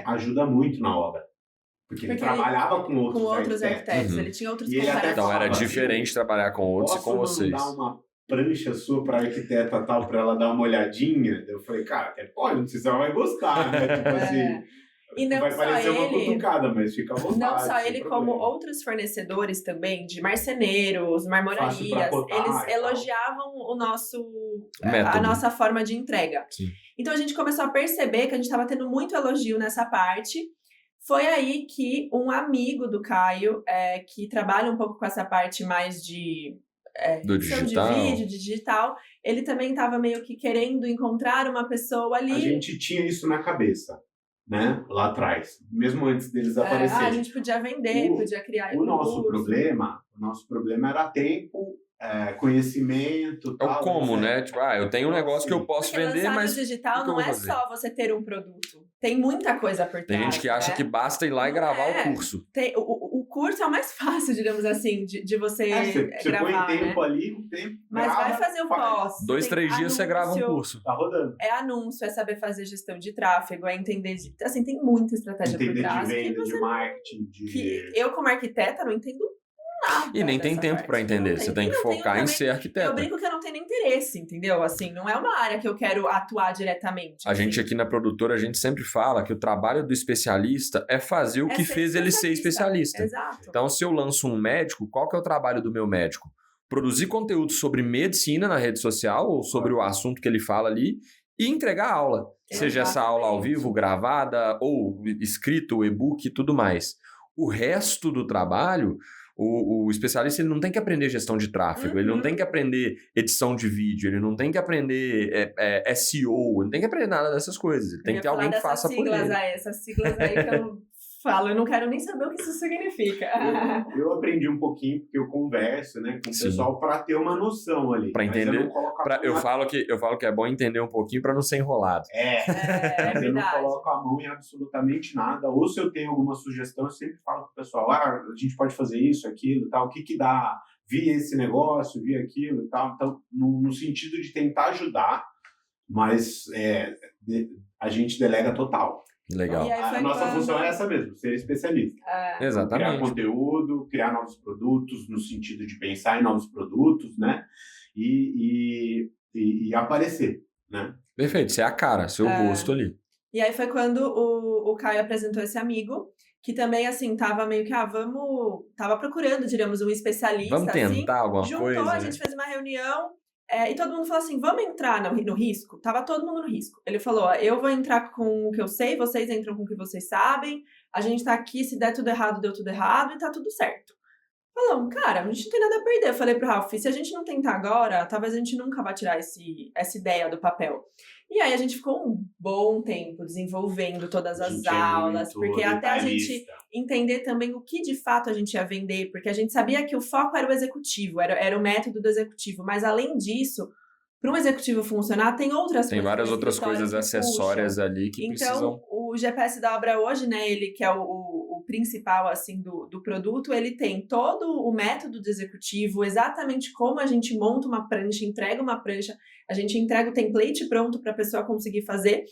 ajuda muito na obra. Porque ele trabalhava com outros arquitetos. Uhum. Ele tinha outros contatos. Então era diferente trabalhar com outros e com vocês. Posso mandar uma prancha sua pra arquiteta tal, pra ela dar uma olhadinha? Eu falei, cara, até pode, não sei se ela vai gostar, né? Tipo assim... E não vai só parecer ele, uma cutucada, mas fica à vontade. Não só ele, como outros fornecedores também, de marceneiros, marmorarias, eles elogiavam a nossa forma de entrega. Sim. Então a gente começou a perceber que a gente estava tendo muito elogio nessa parte. Foi aí que um amigo do Caio, que trabalha um pouco com essa parte mais de digital. De vídeo, de digital, ele também estava meio que querendo encontrar uma pessoa ali. A gente tinha isso na cabeça. Né? Lá atrás, mesmo antes deles aparecerem. A gente podia vender, podia criar o nosso problema era tempo, conhecimento, tal. Como, né? Tipo, eu tenho um negócio que eu posso vender, mas digital não é só você ter um produto. Tem muita coisa por trás. Tem gente que acha que basta ir lá e gravar o curso. O curso é o mais fácil, digamos assim, de você gravar, põe tempo né? ali, tempo. Mas vai fazer o pós. 2-3 dias você grava um curso. Tá rodando. É anúncio, é saber fazer gestão de tráfego, é entender... Assim, tem muita estratégia por trás. Entender de venda, de marketing, Que eu, como arquiteta, não entendo nada. E nem tem tempo para entender. Você tem que focar em ser arquiteta. Eu brinco que eu não tenho nem interesse, entendeu? Assim, não é uma área que eu quero atuar diretamente. A gente aqui na produtora, a gente sempre fala que o trabalho do especialista é fazer o que fez ele ser especialista. Exato. Então, se eu lanço um médico, qual que é o trabalho do meu médico? Produzir conteúdo sobre medicina na rede social ou sobre o assunto que ele fala ali e entregar aula. Exatamente. Seja essa aula ao vivo, gravada, ou escrito, e-book e tudo mais. O resto do trabalho... O especialista ele não tem que aprender gestão de tráfego, ele não tem que aprender edição de vídeo, ele não tem que aprender SEO, ele não tem que aprender nada dessas coisas. Ele tem que ter alguém que faça por ele. Essas siglas aí que eu falo, eu não quero nem saber o que isso significa. Eu aprendi um pouquinho, porque eu converso, né, com o pessoal para ter uma noção ali. Para entender. Eu falo que é bom entender um pouquinho para não ser enrolado. Mas eu não coloco a mão em absolutamente nada. Ou se eu tenho alguma sugestão, eu sempre falo pro pessoal, a gente pode fazer isso, aquilo, tal, o que dá? Vi esse negócio, vi aquilo e tal. Então, no sentido de tentar ajudar, mas a gente delega total. Legal. A nossa função é essa mesmo, ser especialista. Exatamente. Criar conteúdo, criar novos produtos, no sentido de pensar em novos produtos, né? E aparecer, né? Perfeito, você é a cara, seu rosto ali. E aí foi quando o Caio apresentou esse amigo, que também, assim, tava meio que, tava procurando, diríamos, um especialista. Vamos tentar alguma coisa. A gente fez uma reunião. E todo mundo falou assim, vamos entrar no risco? Tava todo mundo no risco. Ele falou, eu vou entrar com o que eu sei, vocês entram com o que vocês sabem, a gente tá aqui, se der tudo errado, deu tudo errado e tá tudo certo. Falamos, cara, a gente não tem nada a perder. Eu falei pro Ralph, se a gente não tentar agora, talvez a gente nunca vá tirar essa ideia do papel. E aí a gente ficou um bom tempo desenvolvendo todas as aulas, porque até a gente entender também o que de fato a gente ia vender, porque a gente sabia que o foco era o executivo, era o método do executivo, mas além disso, para um executivo funcionar, tem outras coisas. Tem várias outras coisas acessórias ali que precisam... Então, o GPS da obra hoje, né, ele que é o principal, assim, do produto, ele tem todo o método do executivo, exatamente como a gente monta uma prancha, entrega uma prancha, a gente entrega o template pronto para a pessoa conseguir fazer.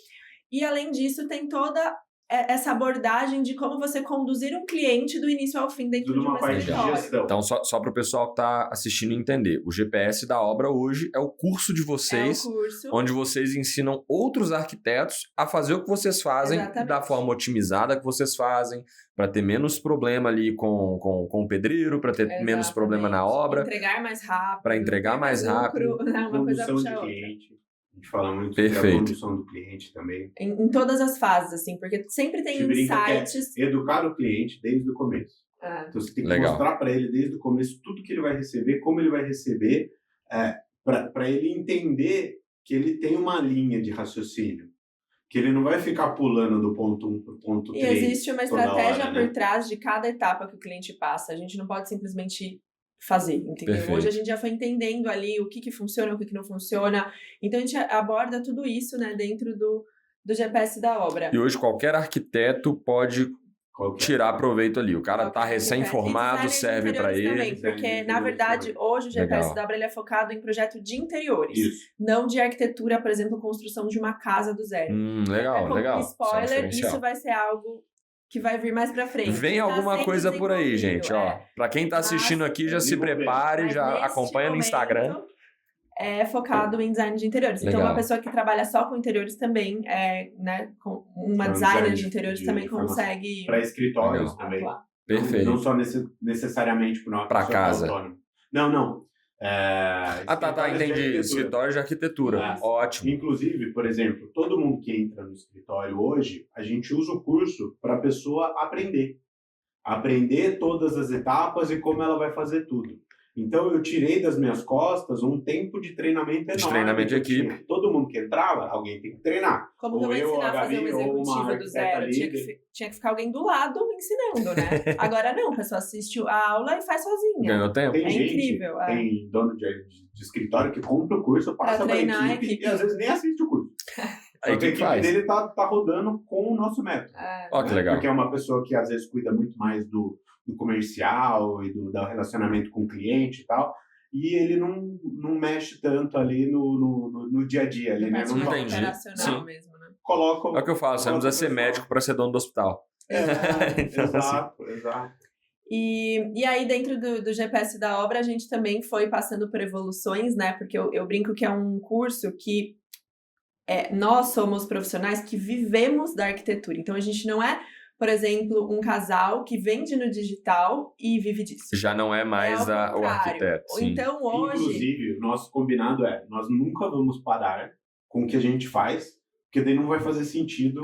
E, além disso, tem toda essa abordagem de como você conduzir um cliente do início ao fim dentro de uma escritório. Então, só para o pessoal que está assistindo entender, o GPS da obra hoje é o curso de vocês, onde vocês ensinam outros arquitetos a fazer o que vocês fazem da forma otimizada que vocês fazem, para ter menos problema ali com o pedreiro, para ter menos problema na obra. Para entregar mais rápido. Uma coisa puxa a outra. A gente fala muito sobre a condução do cliente também. Em todas as fases, assim, porque sempre tem insights. Educar o cliente desde o começo. Então você tem que mostrar para ele desde o começo tudo que ele vai receber, como ele vai receber, para ele entender que ele tem uma linha de raciocínio. Que ele não vai ficar pulando do ponto 1 para o ponto 3. E existe uma estratégia por trás de cada etapa que o cliente passa. A gente não pode simplesmente fazer, entendeu? Perfeito. Hoje a gente já foi entendendo ali o que funciona, o que não funciona. Então a gente aborda tudo isso, né, dentro do GPS da obra. E hoje qualquer arquiteto pode tirar proveito ali. O cara tá recém-formado, serve para ele. Também, porque, na verdade, hoje o GPS da obra ele é focado em projeto de interiores. Não de arquitetura, por exemplo, construção de uma casa do zero. Legal. Spoiler, isso vai ser algo que vai vir mais pra frente. Vem alguma coisa por aí, gente. Ó, pra quem tá assistindo aqui, já se prepare, já acompanha no Instagram. É focado em design de interiores. Legal. Então, uma pessoa que trabalha só com interiores também, né, com uma designer de interiores também consegue... Para escritórios também. Perfeito. Não só necessariamente para casa. Não. Entendi. Escritório de arquitetura. Ótimo. Inclusive, por exemplo, todo mundo que entra no escritório hoje, a gente usa o curso para a pessoa aprender. Aprender todas as etapas e como ela vai fazer tudo. Então, eu tirei das minhas costas um tempo de treinamento enorme. De treinamento de equipe. Todo mundo que entrava, alguém tem que treinar. Como que eu vou ensinar a fazer um executivo do zero? Tinha que ficar alguém do lado ensinando, né? Agora não, a pessoa assiste a aula e faz sozinha. Ganhou tempo. Incrível. Tem dono de escritório que compra o curso, passa para a equipe e às vezes nem assiste o curso. A equipe dele tá rodando com o nosso método. Que legal. Porque é uma pessoa que às vezes cuida muito mais do comercial e do relacionamento com o cliente e tal. E ele não mexe tanto ali no dia a dia. Ali, né? Não entendi. Operacional mesmo, né? Coloca, é o que eu falo, você não precisa ser médico para ser dono do hospital. Exato. E aí, dentro do GPS da obra, a gente também foi passando por evoluções, né? Porque eu brinco que é um curso que nós somos profissionais que vivemos da arquitetura. Então, a gente não é, por exemplo, um casal que vende no digital e vive disso. Já não é mais o arquiteto. Sim. Então, hoje... Inclusive, o nosso combinado nós nunca vamos parar com o que a gente faz, porque daí não vai fazer sentido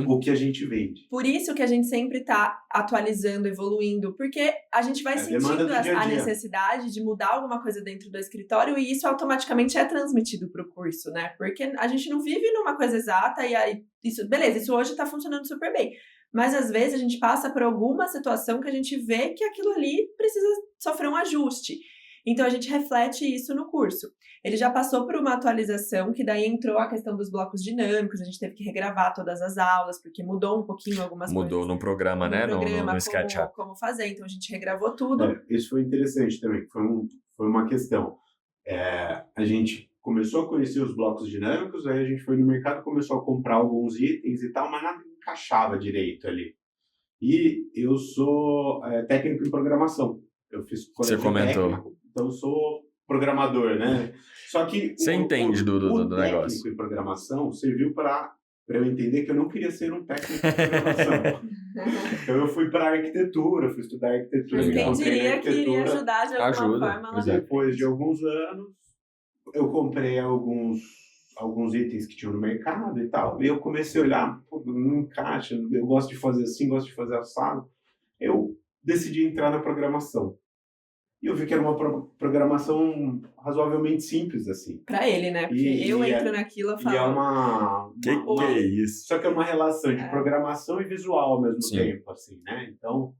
o que a gente vende. Por isso que a gente sempre está atualizando, evoluindo, porque a gente vai sentindo a necessidade de mudar alguma coisa dentro do escritório e isso automaticamente é transmitido para o curso, né? Porque a gente não vive numa coisa exata e aí, isso hoje está funcionando super bem. Mas às vezes a gente passa por alguma situação que a gente vê que aquilo ali precisa sofrer um ajuste. Então, a gente reflete isso no curso. Ele já passou por uma atualização, que daí entrou a questão dos blocos dinâmicos, a gente teve que regravar todas as aulas, porque mudou um pouquinho algumas coisas. Mudou no programa, né? No SketchUp. Como fazer, então a gente regravou tudo. Isso foi interessante também, foi uma questão. A gente começou a conhecer os blocos dinâmicos, aí a gente foi no mercado, começou a comprar alguns itens e tal, mas nada encaixava direito ali. E eu sou técnico em programação. Eu fiz colégio técnico, então eu sou programador, né? Só que você entende do negócio. O técnico em programação serviu para eu entender que eu não queria ser um técnico em programação. Então eu fui para arquitetura, fui estudar arquitetura. Mas quem diria que iria ajudar de alguma forma? Depois de alguns anos, eu comprei alguns itens que tinham no mercado e tal, e eu comecei a olhar, não encaixa, eu gosto de fazer assim, gosto de fazer assado. Eu decidi entrar na programação. E eu vi que era uma programação razoavelmente simples, assim. Pra ele, né? Porque eu entro naquilo e falo... E é uma... Que é isso? Só que é uma relação de programação e visual ao mesmo tempo, assim, né? Então...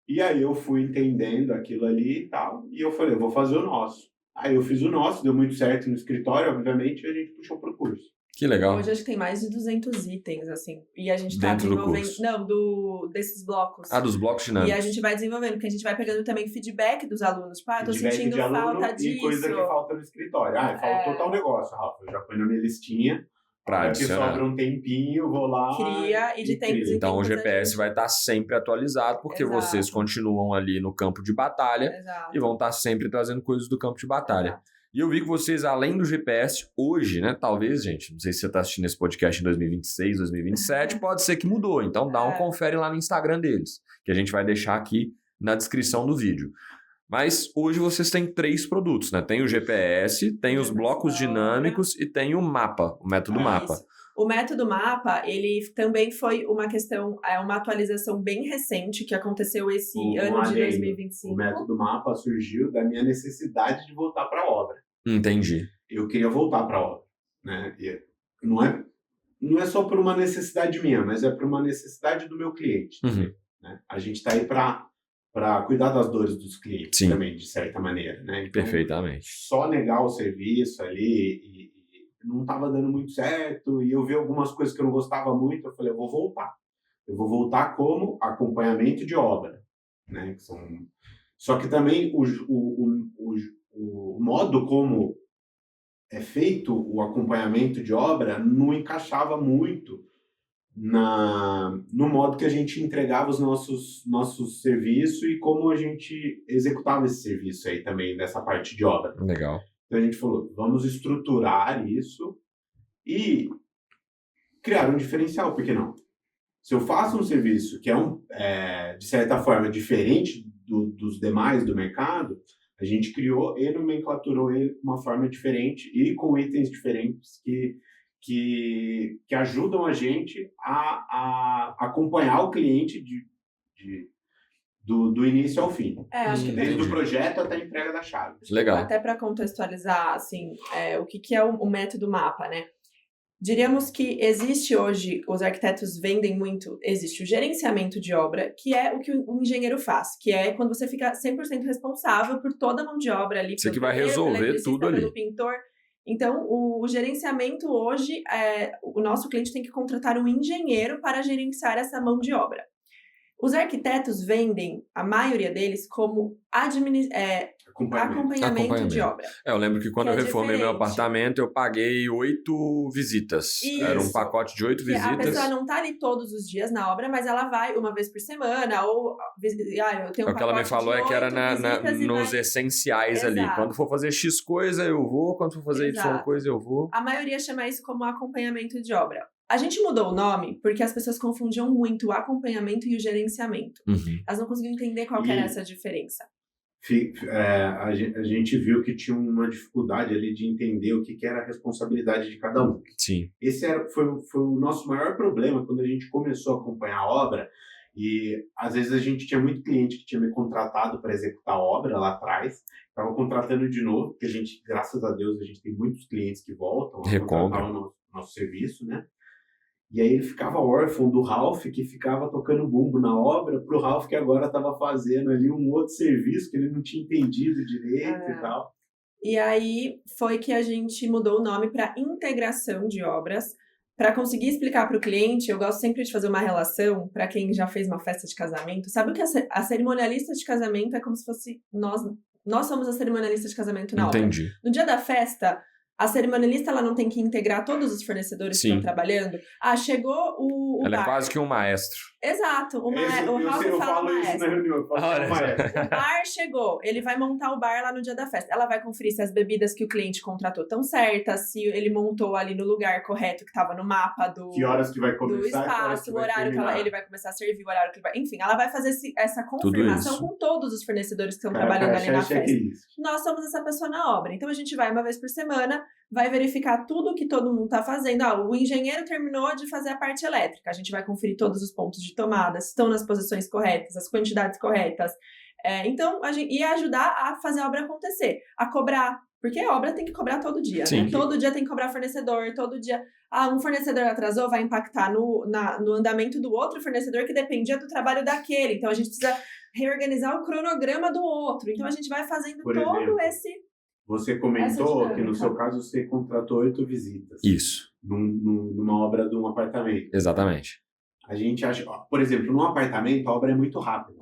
E aí eu fui entendendo aquilo ali e tal, e eu falei, eu vou fazer o nosso. Aí eu fiz o nosso, deu muito certo no escritório, obviamente, e a gente puxou pro curso. Que legal. Hoje acho que tem mais de 200 itens, assim. E a gente tá dentro desenvolvendo... do curso. Não, desses blocos. Dos blocos dinâmicos. E a gente vai desenvolvendo, porque a gente vai pegando também feedback dos alunos. Tipo, eu tô sentindo falta disso. E coisa que falta no escritório. Faltou tal negócio, Rafa. Eu já ponho na minha listinha. Pra adicionar. Sobra um tempinho, vou lá... Cria, e de tempos em Então o GPS vai estar sempre atualizado, porque vocês continuam ali no campo de batalha. E vão estar sempre trazendo coisas do campo de batalha. E eu vi que vocês, além do GPS, hoje, né, talvez, gente, não sei se você está assistindo esse podcast em 2026, 2027, pode ser que mudou. Então dá um confere lá no Instagram deles, que a gente vai deixar aqui na descrição do vídeo. Mas hoje vocês têm 3 produtos, né? Tem o GPS, tem os blocos dinâmicos e tem o mapa, o método mapa. Isso. O método mapa, ele também foi uma questão, uma atualização bem recente que aconteceu esse ano de 2025. O método mapa surgiu da minha necessidade de voltar para a obra. Entendi. Eu queria voltar para a obra, né? E não é só por uma necessidade minha, mas é por uma necessidade do meu cliente. Uhum. Né? A gente está aí para cuidar das dores dos clientes também, de certa maneira. Né? Então, perfeitamente. Só negar o serviço ali e não estava dando muito certo, e eu vi algumas coisas que eu não gostava muito, eu falei, eu vou voltar. Eu vou voltar como acompanhamento de obra. Né? Só que também o modo como é feito o acompanhamento de obra não encaixava muito no modo que a gente entregava os nossos serviços e como a gente executava esse serviço aí também, nessa parte de obra. Legal. Então a gente falou, vamos estruturar isso e criar um diferencial, por que não? Se eu faço um serviço que de certa forma, diferente dos demais do mercado, a gente criou e nomenclaturou ele de uma forma diferente e com itens diferentes que ajudam a gente a acompanhar o cliente do início ao fim. Acho que desde o projeto até a entrega da chave. Legal. Até para contextualizar, assim, o que é o método mapa, né? Diríamos que existe hoje, os arquitetos vendem muito, existe o gerenciamento de obra, que é o que o engenheiro faz, que é quando você fica 100% responsável por toda a mão de obra ali. Você que vai resolver tudo ali. Pelo pintor. Então, o gerenciamento hoje, o nosso cliente tem que contratar um engenheiro para gerenciar essa mão de obra. Os arquitetos vendem, a maioria deles, como acompanhamento de obra. Eu lembro que quando eu reformei meu apartamento, eu paguei 8 visitas. Isso. Era um pacote de 8 visitas. A pessoa não tá ali todos os dias na obra, mas ela vai uma vez por semana, ou eu tenho um o que ela me falou é que era nos essenciais Exato. ali. Quando for fazer X coisa, eu vou. Quando for fazer Y coisa, eu vou. A maioria chama isso como acompanhamento de obra. A gente mudou o nome porque as pessoas confundiam muito o acompanhamento e o gerenciamento. Elas não conseguiam entender qual que era essa diferença. A gente viu que tinha uma dificuldade ali de entender o que era a responsabilidade de cada um. Sim. Esse foi o nosso maior problema quando a gente começou a acompanhar a obra. E às vezes a gente tinha muito cliente que tinha me contratado para executar a obra lá atrás, estava contratando de novo, porque a gente, graças a Deus, a gente tem muitos clientes que voltam a contratar o nosso serviço, né? E aí ele ficava órfão do Ralph, que ficava tocando bumbo na obra, pro Ralph que agora estava fazendo ali um outro serviço que ele não tinha entendido direito e tal. E aí foi que a gente mudou o nome para integração de obras, para conseguir explicar para o cliente. Eu gosto sempre de fazer uma relação, para quem já fez uma festa de casamento. Sabe o que a cerimonialista de casamento é como se fosse nós somos a cerimonialista de casamento na obra. Entendi. No dia da festa, a cerimonialista ela não tem que integrar todos os fornecedores que estão trabalhando. Chegou o ela bar. É quase que um maestro. Exato. O Ralph fala maestro. Isso na reunião. O bar chegou, ele vai montar o bar lá no dia da festa. Ela vai conferir se as bebidas que o cliente contratou estão certas, se ele montou ali no lugar correto que estava no mapa que horas que vai começar, do espaço, o horário que ele vai começar a servir, o horário que ele vai... Enfim, ela vai fazer essa confirmação com todos os fornecedores que estão trabalhando ali na festa. Nós somos essa pessoa na obra. Então a gente vai uma vez por semana, vai verificar tudo que todo mundo está fazendo. O engenheiro terminou de fazer a parte elétrica. A gente vai conferir todos os pontos de tomada, se estão nas posições corretas, as quantidades corretas. Então, a gente ia ajudar a fazer a obra acontecer, a cobrar, porque a obra tem que cobrar todo dia, né? Todo dia tem que cobrar fornecedor, todo dia... um fornecedor atrasou, vai impactar no andamento do outro fornecedor que dependia do trabalho daquele. Então, a gente precisa reorganizar o cronograma do outro. Então, a gente vai fazendo Você comentou que no seu caso você contratou 8 visitas. Isso. Numa obra de um apartamento. Exatamente. A gente acha, por exemplo, num apartamento a obra é muito rápida.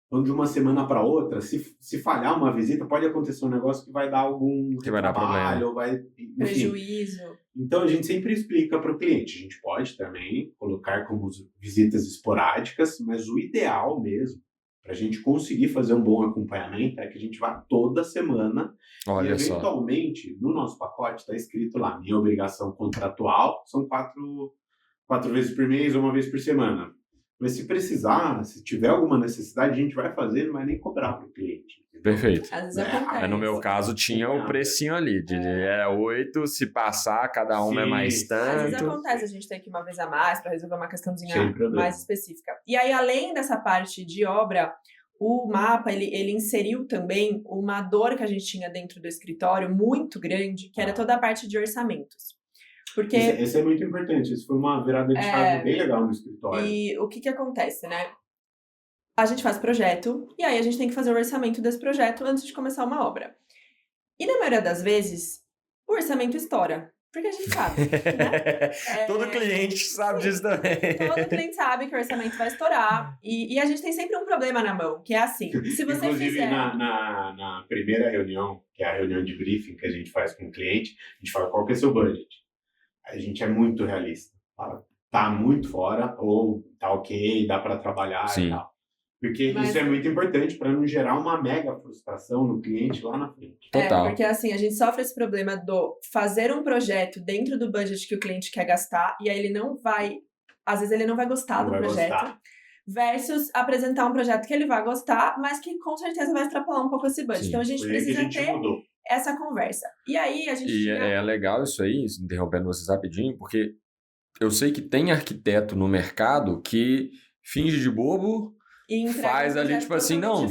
Então, de uma semana para outra, se falhar uma visita, pode acontecer um negócio que vai dar algum trabalho, ou vai prejuízo. Então, a gente sempre explica para o cliente. A gente pode também colocar como visitas esporádicas, mas o ideal mesmo, para a gente conseguir fazer um bom acompanhamento, é que a gente vá toda semana. Olha e, eventualmente, no nosso pacote está escrito lá, minha obrigação contratual são 4 vezes por mês ou uma vez por semana. Mas se precisar, se tiver alguma necessidade, a gente vai fazer, não vai nem cobrar para o cliente. Perfeito. Às vezes acontece. No meu caso, tinha o precinho ali. Era 8, se passar, cada uma é mais tanto. Às vezes acontece, a gente tem que ir uma vez a mais para resolver uma questãozinha mais específica. E aí, além dessa parte de obra, o mapa, ele inseriu também uma dor que a gente tinha dentro do escritório muito grande, que era toda a parte de orçamentos. Porque isso é muito importante. Isso foi uma virada de chave bem legal no escritório. E o que acontece, né? A gente faz projeto e aí a gente tem que fazer o orçamento desse projeto antes de começar uma obra. E na maioria das vezes, o orçamento estoura. Porque a gente sabe, né? Todo cliente sabe disso também. Todo cliente sabe que o orçamento vai estourar. E a gente tem sempre um problema na mão, que é assim. Se você Inclusive, na primeira reunião, que é a reunião de briefing que a gente faz com o cliente, a gente fala qual que é o seu budget. A gente é muito realista. Tá muito fora ou tá ok, dá para trabalhar e tal. Porque isso é muito importante para não gerar uma mega frustração no cliente lá na frente. Total. Porque assim, a gente sofre esse problema do fazer um projeto dentro do budget que o cliente quer gastar e aí ele não vai, às vezes ele não vai gostar do projeto. Versus apresentar um projeto que ele vai gostar, mas que com certeza vai extrapolar um pouco esse budget. Então a gente precisa ter essa conversa. E aí a gente é legal isso aí, interrompendo vocês rapidinho, porque eu sei que tem arquiteto no mercado que finge de bobo, faz ali tipo assim, não,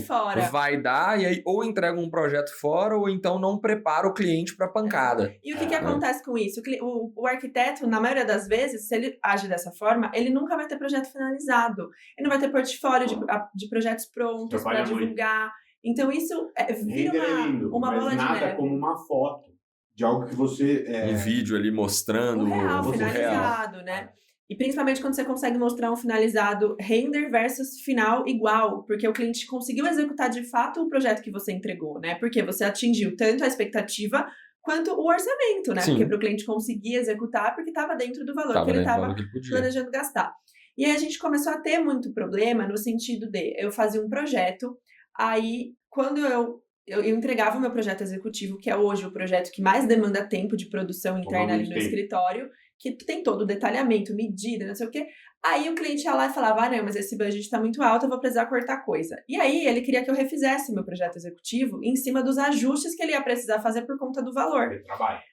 vai dar, e aí ou entrega um projeto fora, ou então não prepara o cliente para pancada. E o que acontece com isso? O arquiteto, na maioria das vezes, se ele age dessa forma, ele nunca vai ter projeto finalizado. Ele não vai ter portfólio de projetos prontos para divulgar. Então isso vira uma bola de neve. Nada como uma foto de algo que você... Um vídeo ali mostrando o real, finalizado, né? E principalmente quando você consegue mostrar um finalizado render versus final igual, porque o cliente conseguiu executar de fato o projeto que você entregou, né? Porque você atingiu tanto a expectativa quanto o orçamento, né? Sim. Porque para o cliente conseguir executar, porque estava dentro do valor que ele estava planejando gastar. E aí a gente começou a ter muito problema no sentido de eu fazia um projeto, aí quando eu entregava o meu projeto executivo, que é hoje o projeto que mais demanda tempo de produção interna ali no escritório, que tem todo o detalhamento, medida, não sei o quê. Aí o cliente ia lá e falava, não, mas esse budget está muito alto, eu vou precisar cortar coisa. E aí ele queria que eu refizesse o meu projeto executivo em cima dos ajustes que ele ia precisar fazer por conta do valor.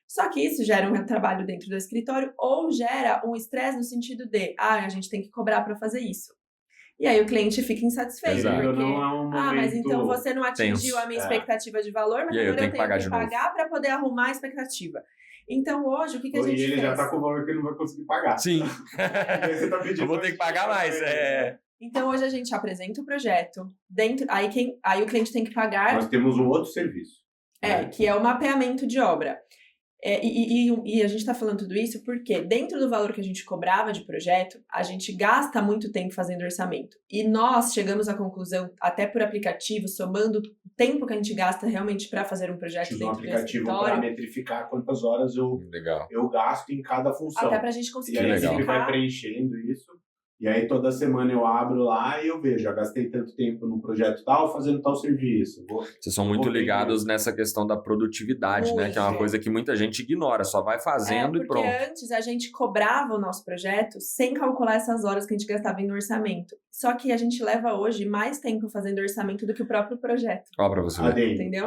Só que isso gera um trabalho dentro do escritório ou gera um estresse no sentido de, a gente tem que cobrar para fazer isso. E aí o cliente fica insatisfeito, porque, mas então você não atingiu a minha expectativa de valor, mas agora eu tenho que pagar para poder arrumar a expectativa. Então hoje, o que a gente fez? E ele já tá com o valor que ele não vai conseguir pagar. Sim. Você tá pedindo, eu vou ter que pagar mais. Então hoje a gente apresenta o projeto, aí o cliente tem que pagar... Nós temos um outro serviço. Que é o mapeamento de obra. E a gente está falando tudo isso porque dentro do valor que a gente cobrava de projeto, a gente gasta muito tempo fazendo orçamento. E nós chegamos à conclusão, até por aplicativo, somando o tempo que a gente gasta realmente para fazer um projeto dentro do escritório. Um aplicativo para metrificar quantas horas eu gasto em cada função. Até para a gente conseguir E aí sempre vai preenchendo isso. E aí toda semana eu abro lá e eu vejo, já gastei tanto tempo no projeto tal, fazendo tal serviço. Vocês são muito ligados nessa questão da produtividade, né? Que é uma coisa que muita gente ignora, só vai fazendo e pronto. Porque antes a gente cobrava o nosso projeto sem calcular essas horas que a gente gastava no orçamento. Só que a gente leva hoje mais tempo fazendo orçamento do que o próprio projeto. Ó, pra você ver. Entendeu?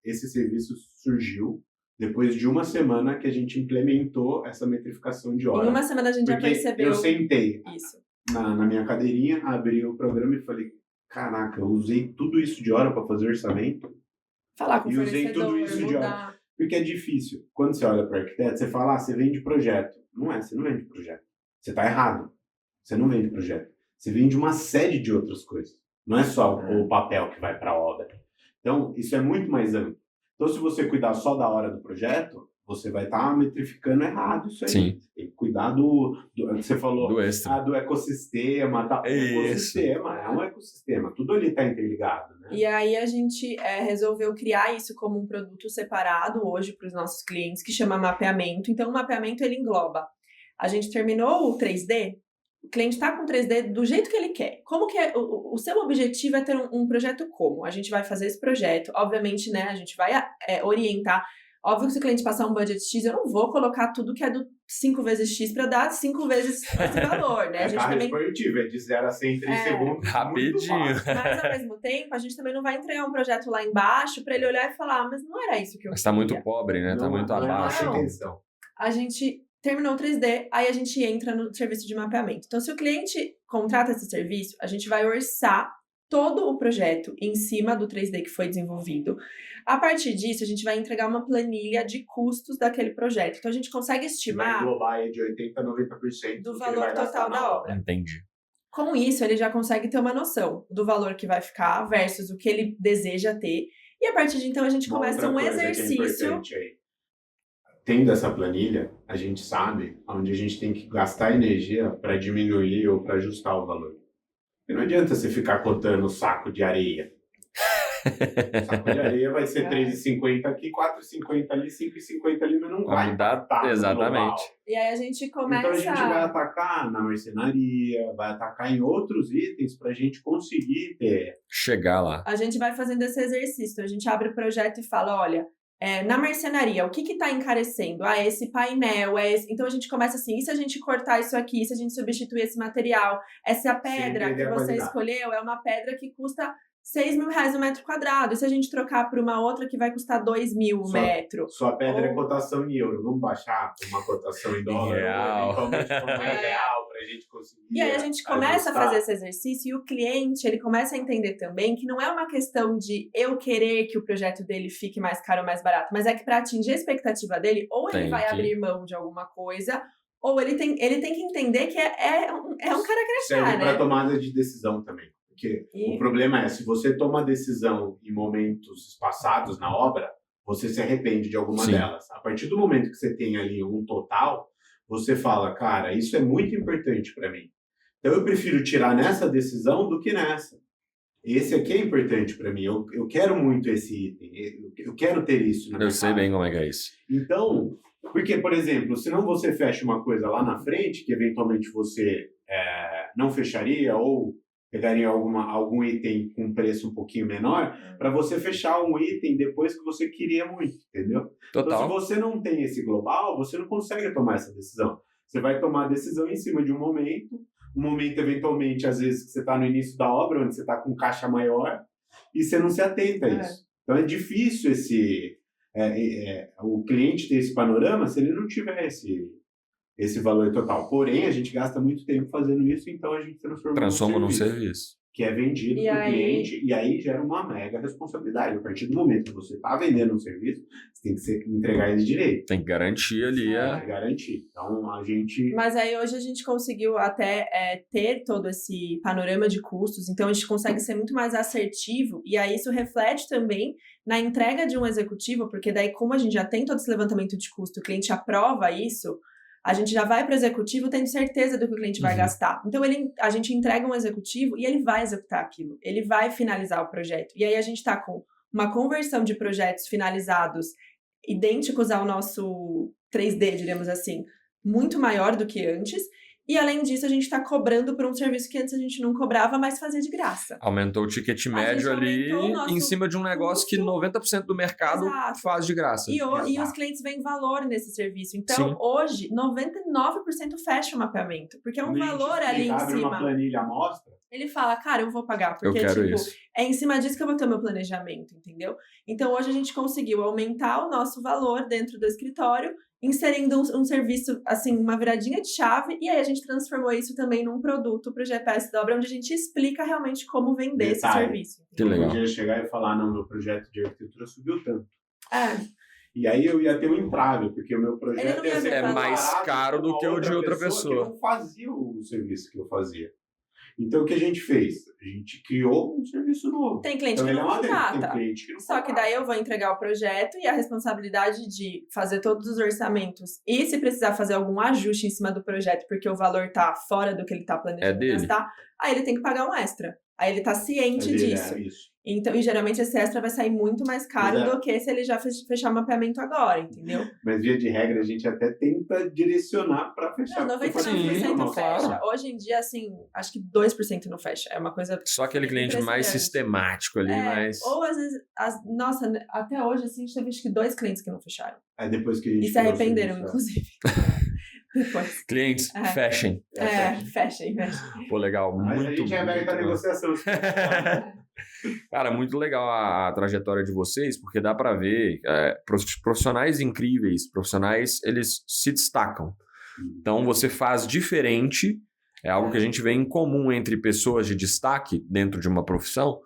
Esse serviço surgiu depois de uma semana que a gente implementou essa metrificação de horas. Em uma semana a gente já percebeu eu sentei isso. Na minha cadeirinha, abri o programa e falei, caraca, eu usei tudo isso de hora para fazer orçamento. Falar com o fornecedor, usei tudo isso de hora. Porque é difícil. Quando você olha para o arquiteto, você fala, você vende projeto. Você não vende projeto. Você está errado. Você não vende projeto. Você vende uma série de outras coisas. Não é só o papel que vai para a obra. Então, isso é muito mais amplo. Então, se você cuidar só da hora do projeto, você vai estar metrificando errado isso aí. Sim. Tem que cuidar você falou, do ecossistema. Tá? Ecossistema, é um ecossistema. Tudo ali está interligado, né? E aí a gente resolveu criar isso como um produto separado hoje para os nossos clientes, que chama mapeamento. Então, o mapeamento, ele engloba. A gente terminou o 3D, o cliente está com 3D do jeito que ele quer. Como que é? O seu objetivo é ter um projeto como? A gente vai fazer esse projeto. Obviamente, né, a gente vai orientar. Óbvio que se o cliente passar um budget X, eu não vou colocar tudo que é do 5 vezes X para dar 5 vezes esse valor, né? A gente também esportivo, é de 0 a 100 em 3 segundos. Rapidinho. Mas, ao mesmo tempo, a gente também não vai entregar um projeto lá embaixo para ele olhar e falar, mas não era isso que eu queria. Mas tá muito pobre, né? Tá muito abaixo. Não. A gente terminou o 3D, aí a gente entra no serviço de mapeamento. Então, se o cliente contrata esse serviço, a gente vai orçar todo o projeto em cima do 3D que foi desenvolvido. A partir disso, a gente vai entregar uma planilha de custos daquele projeto. Então, a gente consegue estimar... Vai englobar aí de 80% a 90% do valor total da obra. Entendi. Com isso, ele já consegue ter uma noção do valor que vai ficar versus o que ele deseja ter. E a partir de então, a gente começa um exercício... Tendo essa planilha, a gente sabe onde a gente tem que gastar energia para diminuir ou para ajustar o valor. E não adianta você ficar cotando o saco de areia. O saco de areia vai ser R$3,50 aqui, R$4,50 ali, R$5,50 ali, mas não vai dar exatamente. E aí a gente começa... Então a gente vai atacar na marcenaria, vai atacar em outros itens para a gente conseguir chegar lá. A gente vai fazendo esse exercício, a gente abre o projeto e fala, olha... na marcenaria, o que está encarecendo? Esse painel, Então a gente começa assim, e se a gente cortar isso aqui, se a gente substituir esse material? Essa pedra que você escolheu é uma pedra que custa R$6.000 o metro quadrado. E se a gente trocar por uma outra que vai custar R$2.000 o metro? Sua pedra é cotação em euro. Vamos baixar uma cotação em dólar? Eventualmente como é real para a gente conseguir. E aí a gente começa a fazer esse exercício e o cliente, ele começa a entender também que não é uma questão de eu querer que o projeto dele fique mais caro ou mais barato, mas é que para atingir a expectativa dele, ou ele vai abrir mão de alguma coisa, ou ele tem que entender que é um cara crachá, serve para tomada de decisão também. Porque o problema é, se você toma decisão em momentos espaçados na obra, você se arrepende de alguma delas. A partir do momento que você tem ali um total, você fala, cara, isso é muito importante para mim. Então eu prefiro tirar nessa decisão do que nessa. Esse aqui é importante para mim. Eu quero muito esse item. Eu quero ter isso na minha casa. Eu sei bem como é que é isso. Então, porque, por exemplo, se não você fecha uma coisa lá na frente, que eventualmente você não fecharia ou pegaria algum item com preço um pouquinho menor, para você fechar um item depois que você queria muito, entendeu? Total. Então, se você não tem esse global, você não consegue tomar essa decisão. Você vai tomar a decisão em cima de um momento eventualmente, às vezes, que você está no início da obra, onde você está com caixa maior, e você não se atenta a isso. Então, é difícil o cliente ter esse panorama se ele não tiver esse valor total. Porém, a gente gasta muito tempo fazendo isso, então a gente transforma num serviço. Que é vendido para o cliente, e aí gera uma mega responsabilidade. A partir do momento que você está vendendo um serviço, você tem que entregar ele direito. Tem que garantir ali. Tem que garantir. Então, a gente... Mas aí hoje a gente conseguiu até ter todo esse panorama de custos, então a gente consegue ser muito mais assertivo, e aí isso reflete também na entrega de um executivo, porque daí como a gente já tem todo esse levantamento de custo, o cliente aprova isso, a gente já vai para o executivo tendo certeza do que o cliente vai gastar. Então, a gente entrega um executivo e ele vai executar aquilo. Ele vai finalizar o projeto. E aí, a gente está com uma conversão de projetos finalizados idênticos ao nosso 3D, diríamos assim, muito maior do que antes. E, além disso, a gente está cobrando por um serviço que antes a gente não cobrava, mas fazia de graça. Aumentou o ticket médio ali em cima de um negócio que 90% do mercado faz de graça. E os clientes veem valor nesse serviço. Então, hoje, 99% fecha o mapeamento. Porque é um valor ali em abre cima. Uma planilha amostra. Ele fala, cara, eu vou pagar. Porque, é em cima disso que eu vou ter o meu planejamento, entendeu? Então, hoje a gente conseguiu aumentar o nosso valor dentro do escritório, inserindo um serviço, assim, uma viradinha de chave, e aí a gente transformou isso também num produto para o GPS da obra, onde a gente explica realmente como vender esse serviço. Que legal. Eu podia chegar e falar, não, meu projeto de arquitetura subiu tanto. E aí eu ia ter um entrave, porque o meu projeto ia ser mais caro do que o de outra pessoa. Que não fazia o serviço que eu fazia. Então, o que a gente fez? A gente criou um serviço novo. Tem cliente que não contrata. Só que daí eu vou entregar o projeto e a responsabilidade de fazer todos os orçamentos e se precisar fazer algum ajuste em cima do projeto, porque o valor está fora do que ele está planejando gastar, aí ele tem que pagar um extra. Aí ele está ciente disso. Então, e geralmente esse extra vai sair muito mais caro do que se ele já fechar o mapeamento agora, entendeu? Mas via de regra a gente até tenta direcionar para fechar. Não, 99% fecha. Hoje em dia, assim, acho que 2% não fecha. É uma coisa... Só aquele cliente mais sistemático ali, mais... Ou às vezes, nossa, até hoje, assim, a gente teve acho que 2 clientes que não fecharam. Depois que a gente... E se arrependeram, inclusive. Depois. Clientes, fechem. Fechem. Pô, legal. Muito, a gente é aberto à negociação. Cara, muito legal a trajetória de vocês, porque dá para ver profissionais incríveis, profissionais, eles se destacam. Então, você faz diferente, é algo que a gente vê em comum entre pessoas de destaque dentro de uma profissão,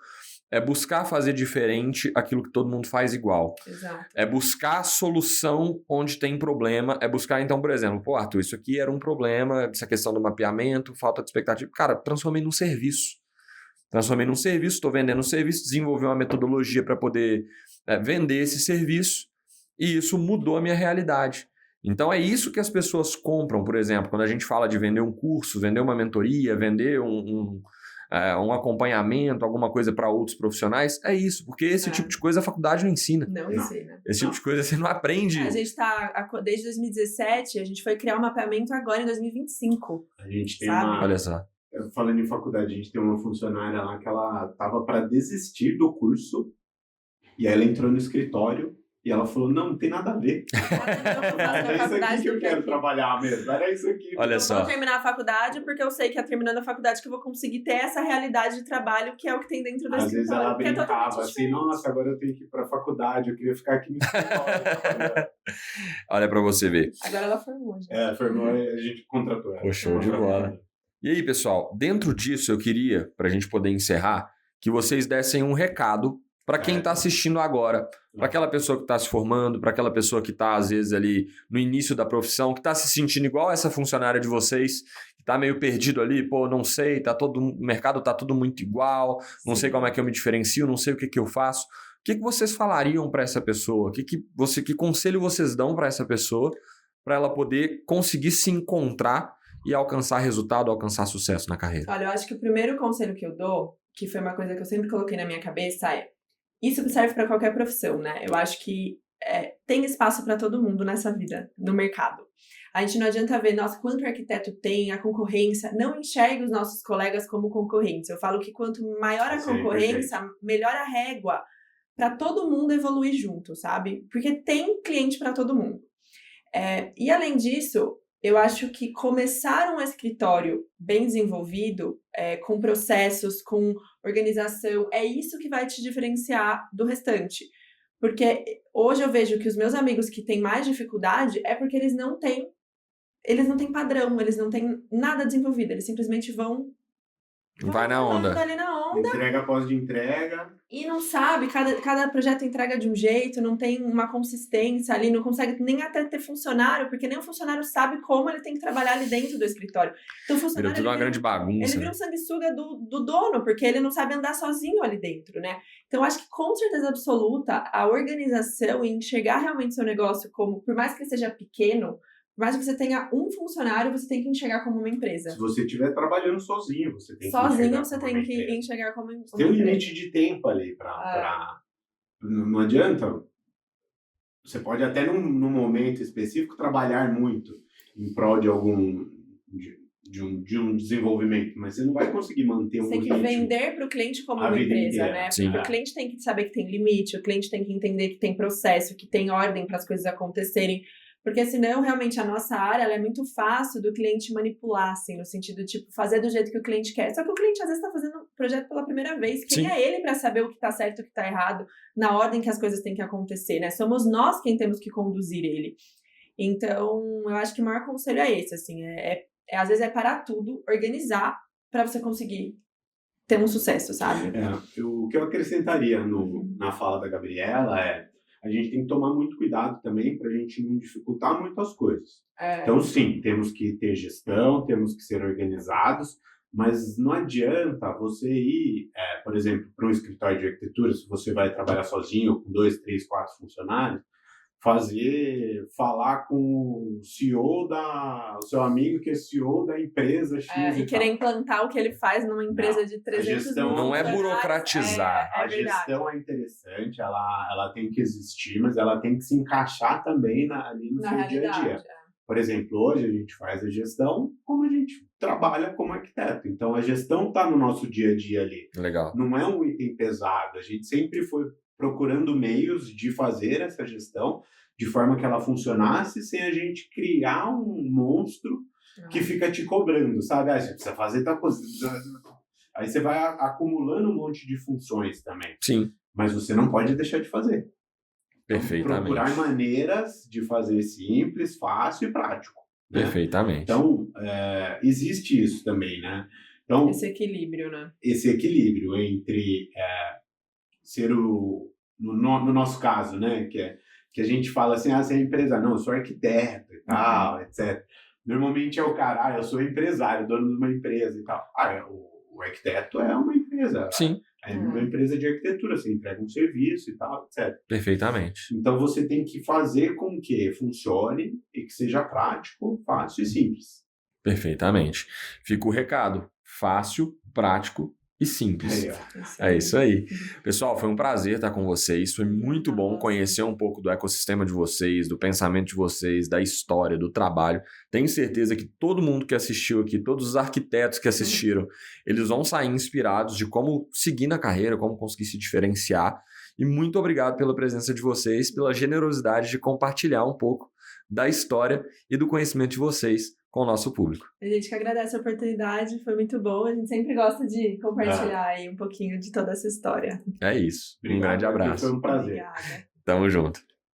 é buscar fazer diferente aquilo que todo mundo faz igual. Exato. É buscar solução onde tem problema. É buscar, então, por exemplo, Arthur, isso aqui era um problema, essa questão do mapeamento, falta de expectativa. Cara, transformei num serviço. Estou vendendo um serviço, desenvolvi uma metodologia para poder vender esse serviço e isso mudou a minha realidade. Então, é isso que as pessoas compram, por exemplo, quando a gente fala de vender um curso, vender uma mentoria, vender um acompanhamento, alguma coisa para outros profissionais, é isso, porque esse tipo de coisa a faculdade não ensina. Não ensina. Esse tipo de coisa você não aprende. A gente está, desde 2017, a gente foi criar um mapeamento agora em 2025. A gente tem Olha só. Falando em faculdade, a gente tem uma funcionária lá que ela estava para desistir do curso, e aí ela entrou no escritório, e ela falou, não tem nada a ver. É isso aqui que eu quero trabalhar mesmo. Era isso aqui. Olha só. Eu vou terminar a faculdade porque eu sei que é terminando a faculdade que eu vou conseguir ter essa realidade de trabalho que é o que tem dentro do escritório. Às vezes ela brincava assim, nossa, agora eu tenho que ir para a faculdade, eu queria ficar aqui no escritório. Olha para você ver. Agora ela formou. Já. Formou, a gente contratou ela. Pô, show de bola. E aí, pessoal, dentro disso eu queria, para a gente poder encerrar, que vocês dessem um recado para quem está assistindo agora, para aquela pessoa que está se formando, para aquela pessoa que está, às vezes, ali no início da profissão, que está se sentindo igual essa funcionária de vocês, que está meio perdido ali, pô, não sei, o mercado está tudo muito igual, não sei como é que eu me diferencio, não sei o que eu faço. O que vocês falariam para essa pessoa? Que conselho vocês dão para essa pessoa para ela poder conseguir se encontrar e alcançar resultado, alcançar sucesso na carreira? Olha, eu acho que o primeiro conselho que eu dou, que foi uma coisa que eu sempre coloquei na minha cabeça, é: isso serve para qualquer profissão, né? Eu acho que tem espaço para todo mundo nessa vida, no mercado. A gente não adianta ver, nossa, quanto arquiteto tem, a concorrência, não enxergue os nossos colegas como concorrentes. Eu falo que quanto maior a concorrência, melhor a régua para todo mundo evoluir junto, sabe? Porque tem cliente para todo mundo. E além disso, eu acho que começar um escritório bem desenvolvido, com processos, com organização, é isso que vai te diferenciar do restante. Porque hoje eu vejo que os meus amigos que têm mais dificuldade é porque eles não têm padrão, eles não têm nada desenvolvido, eles simplesmente vão Vai na onda. Ali na onda. Entrega após de entrega. E não sabe, cada projeto entrega de um jeito, não tem uma consistência ali, não consegue nem até ter funcionário, porque nem o funcionário sabe como ele tem que trabalhar ali dentro do escritório. Então o funcionário... Vira tudo uma grande bagunça. Ele vira um sanguessuga do dono, porque ele não sabe andar sozinho ali dentro, né? Então eu acho que com certeza absoluta, a organização e enxergar realmente seu negócio como, por mais que ele seja pequeno, por mais que você tenha um funcionário, você tem que enxergar como uma empresa. Se você estiver trabalhando sozinho, você tem que enxergar como uma empresa. Tem um limite de tempo ali Não adianta. Você pode até num momento específico trabalhar muito em prol de um desenvolvimento, mas você não vai conseguir manter um ritmo. Você tem que vender para o cliente como uma empresa, né? Porque o cliente tem que saber que tem limite, o cliente tem que entender que tem processo, que tem ordem para as coisas acontecerem. Porque senão, realmente, a nossa área ela é muito fácil do cliente manipular, assim, no sentido de, tipo, fazer do jeito que o cliente quer. Só que o cliente, às vezes, está fazendo o projeto pela primeira vez. Quem é ele para saber o que está certo e o que está errado, na ordem que as coisas têm que acontecer, né? Somos nós quem temos que conduzir ele. Então, eu acho que o maior conselho é esse, assim, às vezes é parar tudo, organizar, para você conseguir ter um sucesso, sabe? O que eu acrescentaria na fala da Gabriela a gente tem que tomar muito cuidado também para a gente não dificultar muito as coisas. Então, sim, temos que ter gestão, temos que ser organizados, mas não adianta você ir, por exemplo, para um escritório de arquitetura, se você vai trabalhar sozinho, com 2, 3, 4 funcionários, falar com o CEO o seu amigo que é CEO da empresa X e querer implantar o que ele faz numa empresa de 300 mil. Não é burocratizar. A gestão é interessante, ela tem que existir, mas ela tem que se encaixar também ali no seu dia a dia. Por exemplo, hoje a gente faz a gestão como a gente trabalha como arquiteto. Então, a gestão está no nosso dia a dia ali. Legal. Não é um item pesado. A gente sempre foi procurando meios de fazer essa gestão de forma que ela funcionasse sem a gente criar um monstro que fica te cobrando, sabe? Você precisa fazer tal coisa. Aí você vai acumulando um monte de funções também. Sim. Mas você não pode deixar de fazer. Perfeitamente. Procurar maneiras de fazer simples, fácil e prático. Né? Perfeitamente. Então, existe isso também, né? Então, esse equilíbrio, né? Esse equilíbrio entre ser no nosso caso, né? Que a gente fala assim, você é empresário. Não, eu sou arquiteto e tal, etc. Normalmente é o cara, eu sou empresário, dono de uma empresa e tal. O arquiteto é uma empresa. Sim. É uma empresa de arquitetura, você entrega um serviço e tal, etc. Perfeitamente. Então você tem que fazer com que funcione e que seja prático, fácil e simples. Perfeitamente. Fica o recado. Fácil, prático e simples. É isso aí. Pessoal, foi um prazer estar com vocês. Foi muito bom conhecer um pouco do ecossistema de vocês, do pensamento de vocês, da história, do trabalho. Tenho certeza que todo mundo que assistiu aqui, todos os arquitetos que assistiram, eles vão sair inspirados de como seguir na carreira, como conseguir se diferenciar. E muito obrigado pela presença de vocês, pela generosidade de compartilhar um pouco da história e do conhecimento de vocês com o nosso público. A gente que agradece a oportunidade, foi muito bom. A gente sempre gosta de compartilhar aí um pouquinho de toda essa história. É isso. Obrigado, um grande abraço. Foi um prazer. Obrigada. Tamo junto.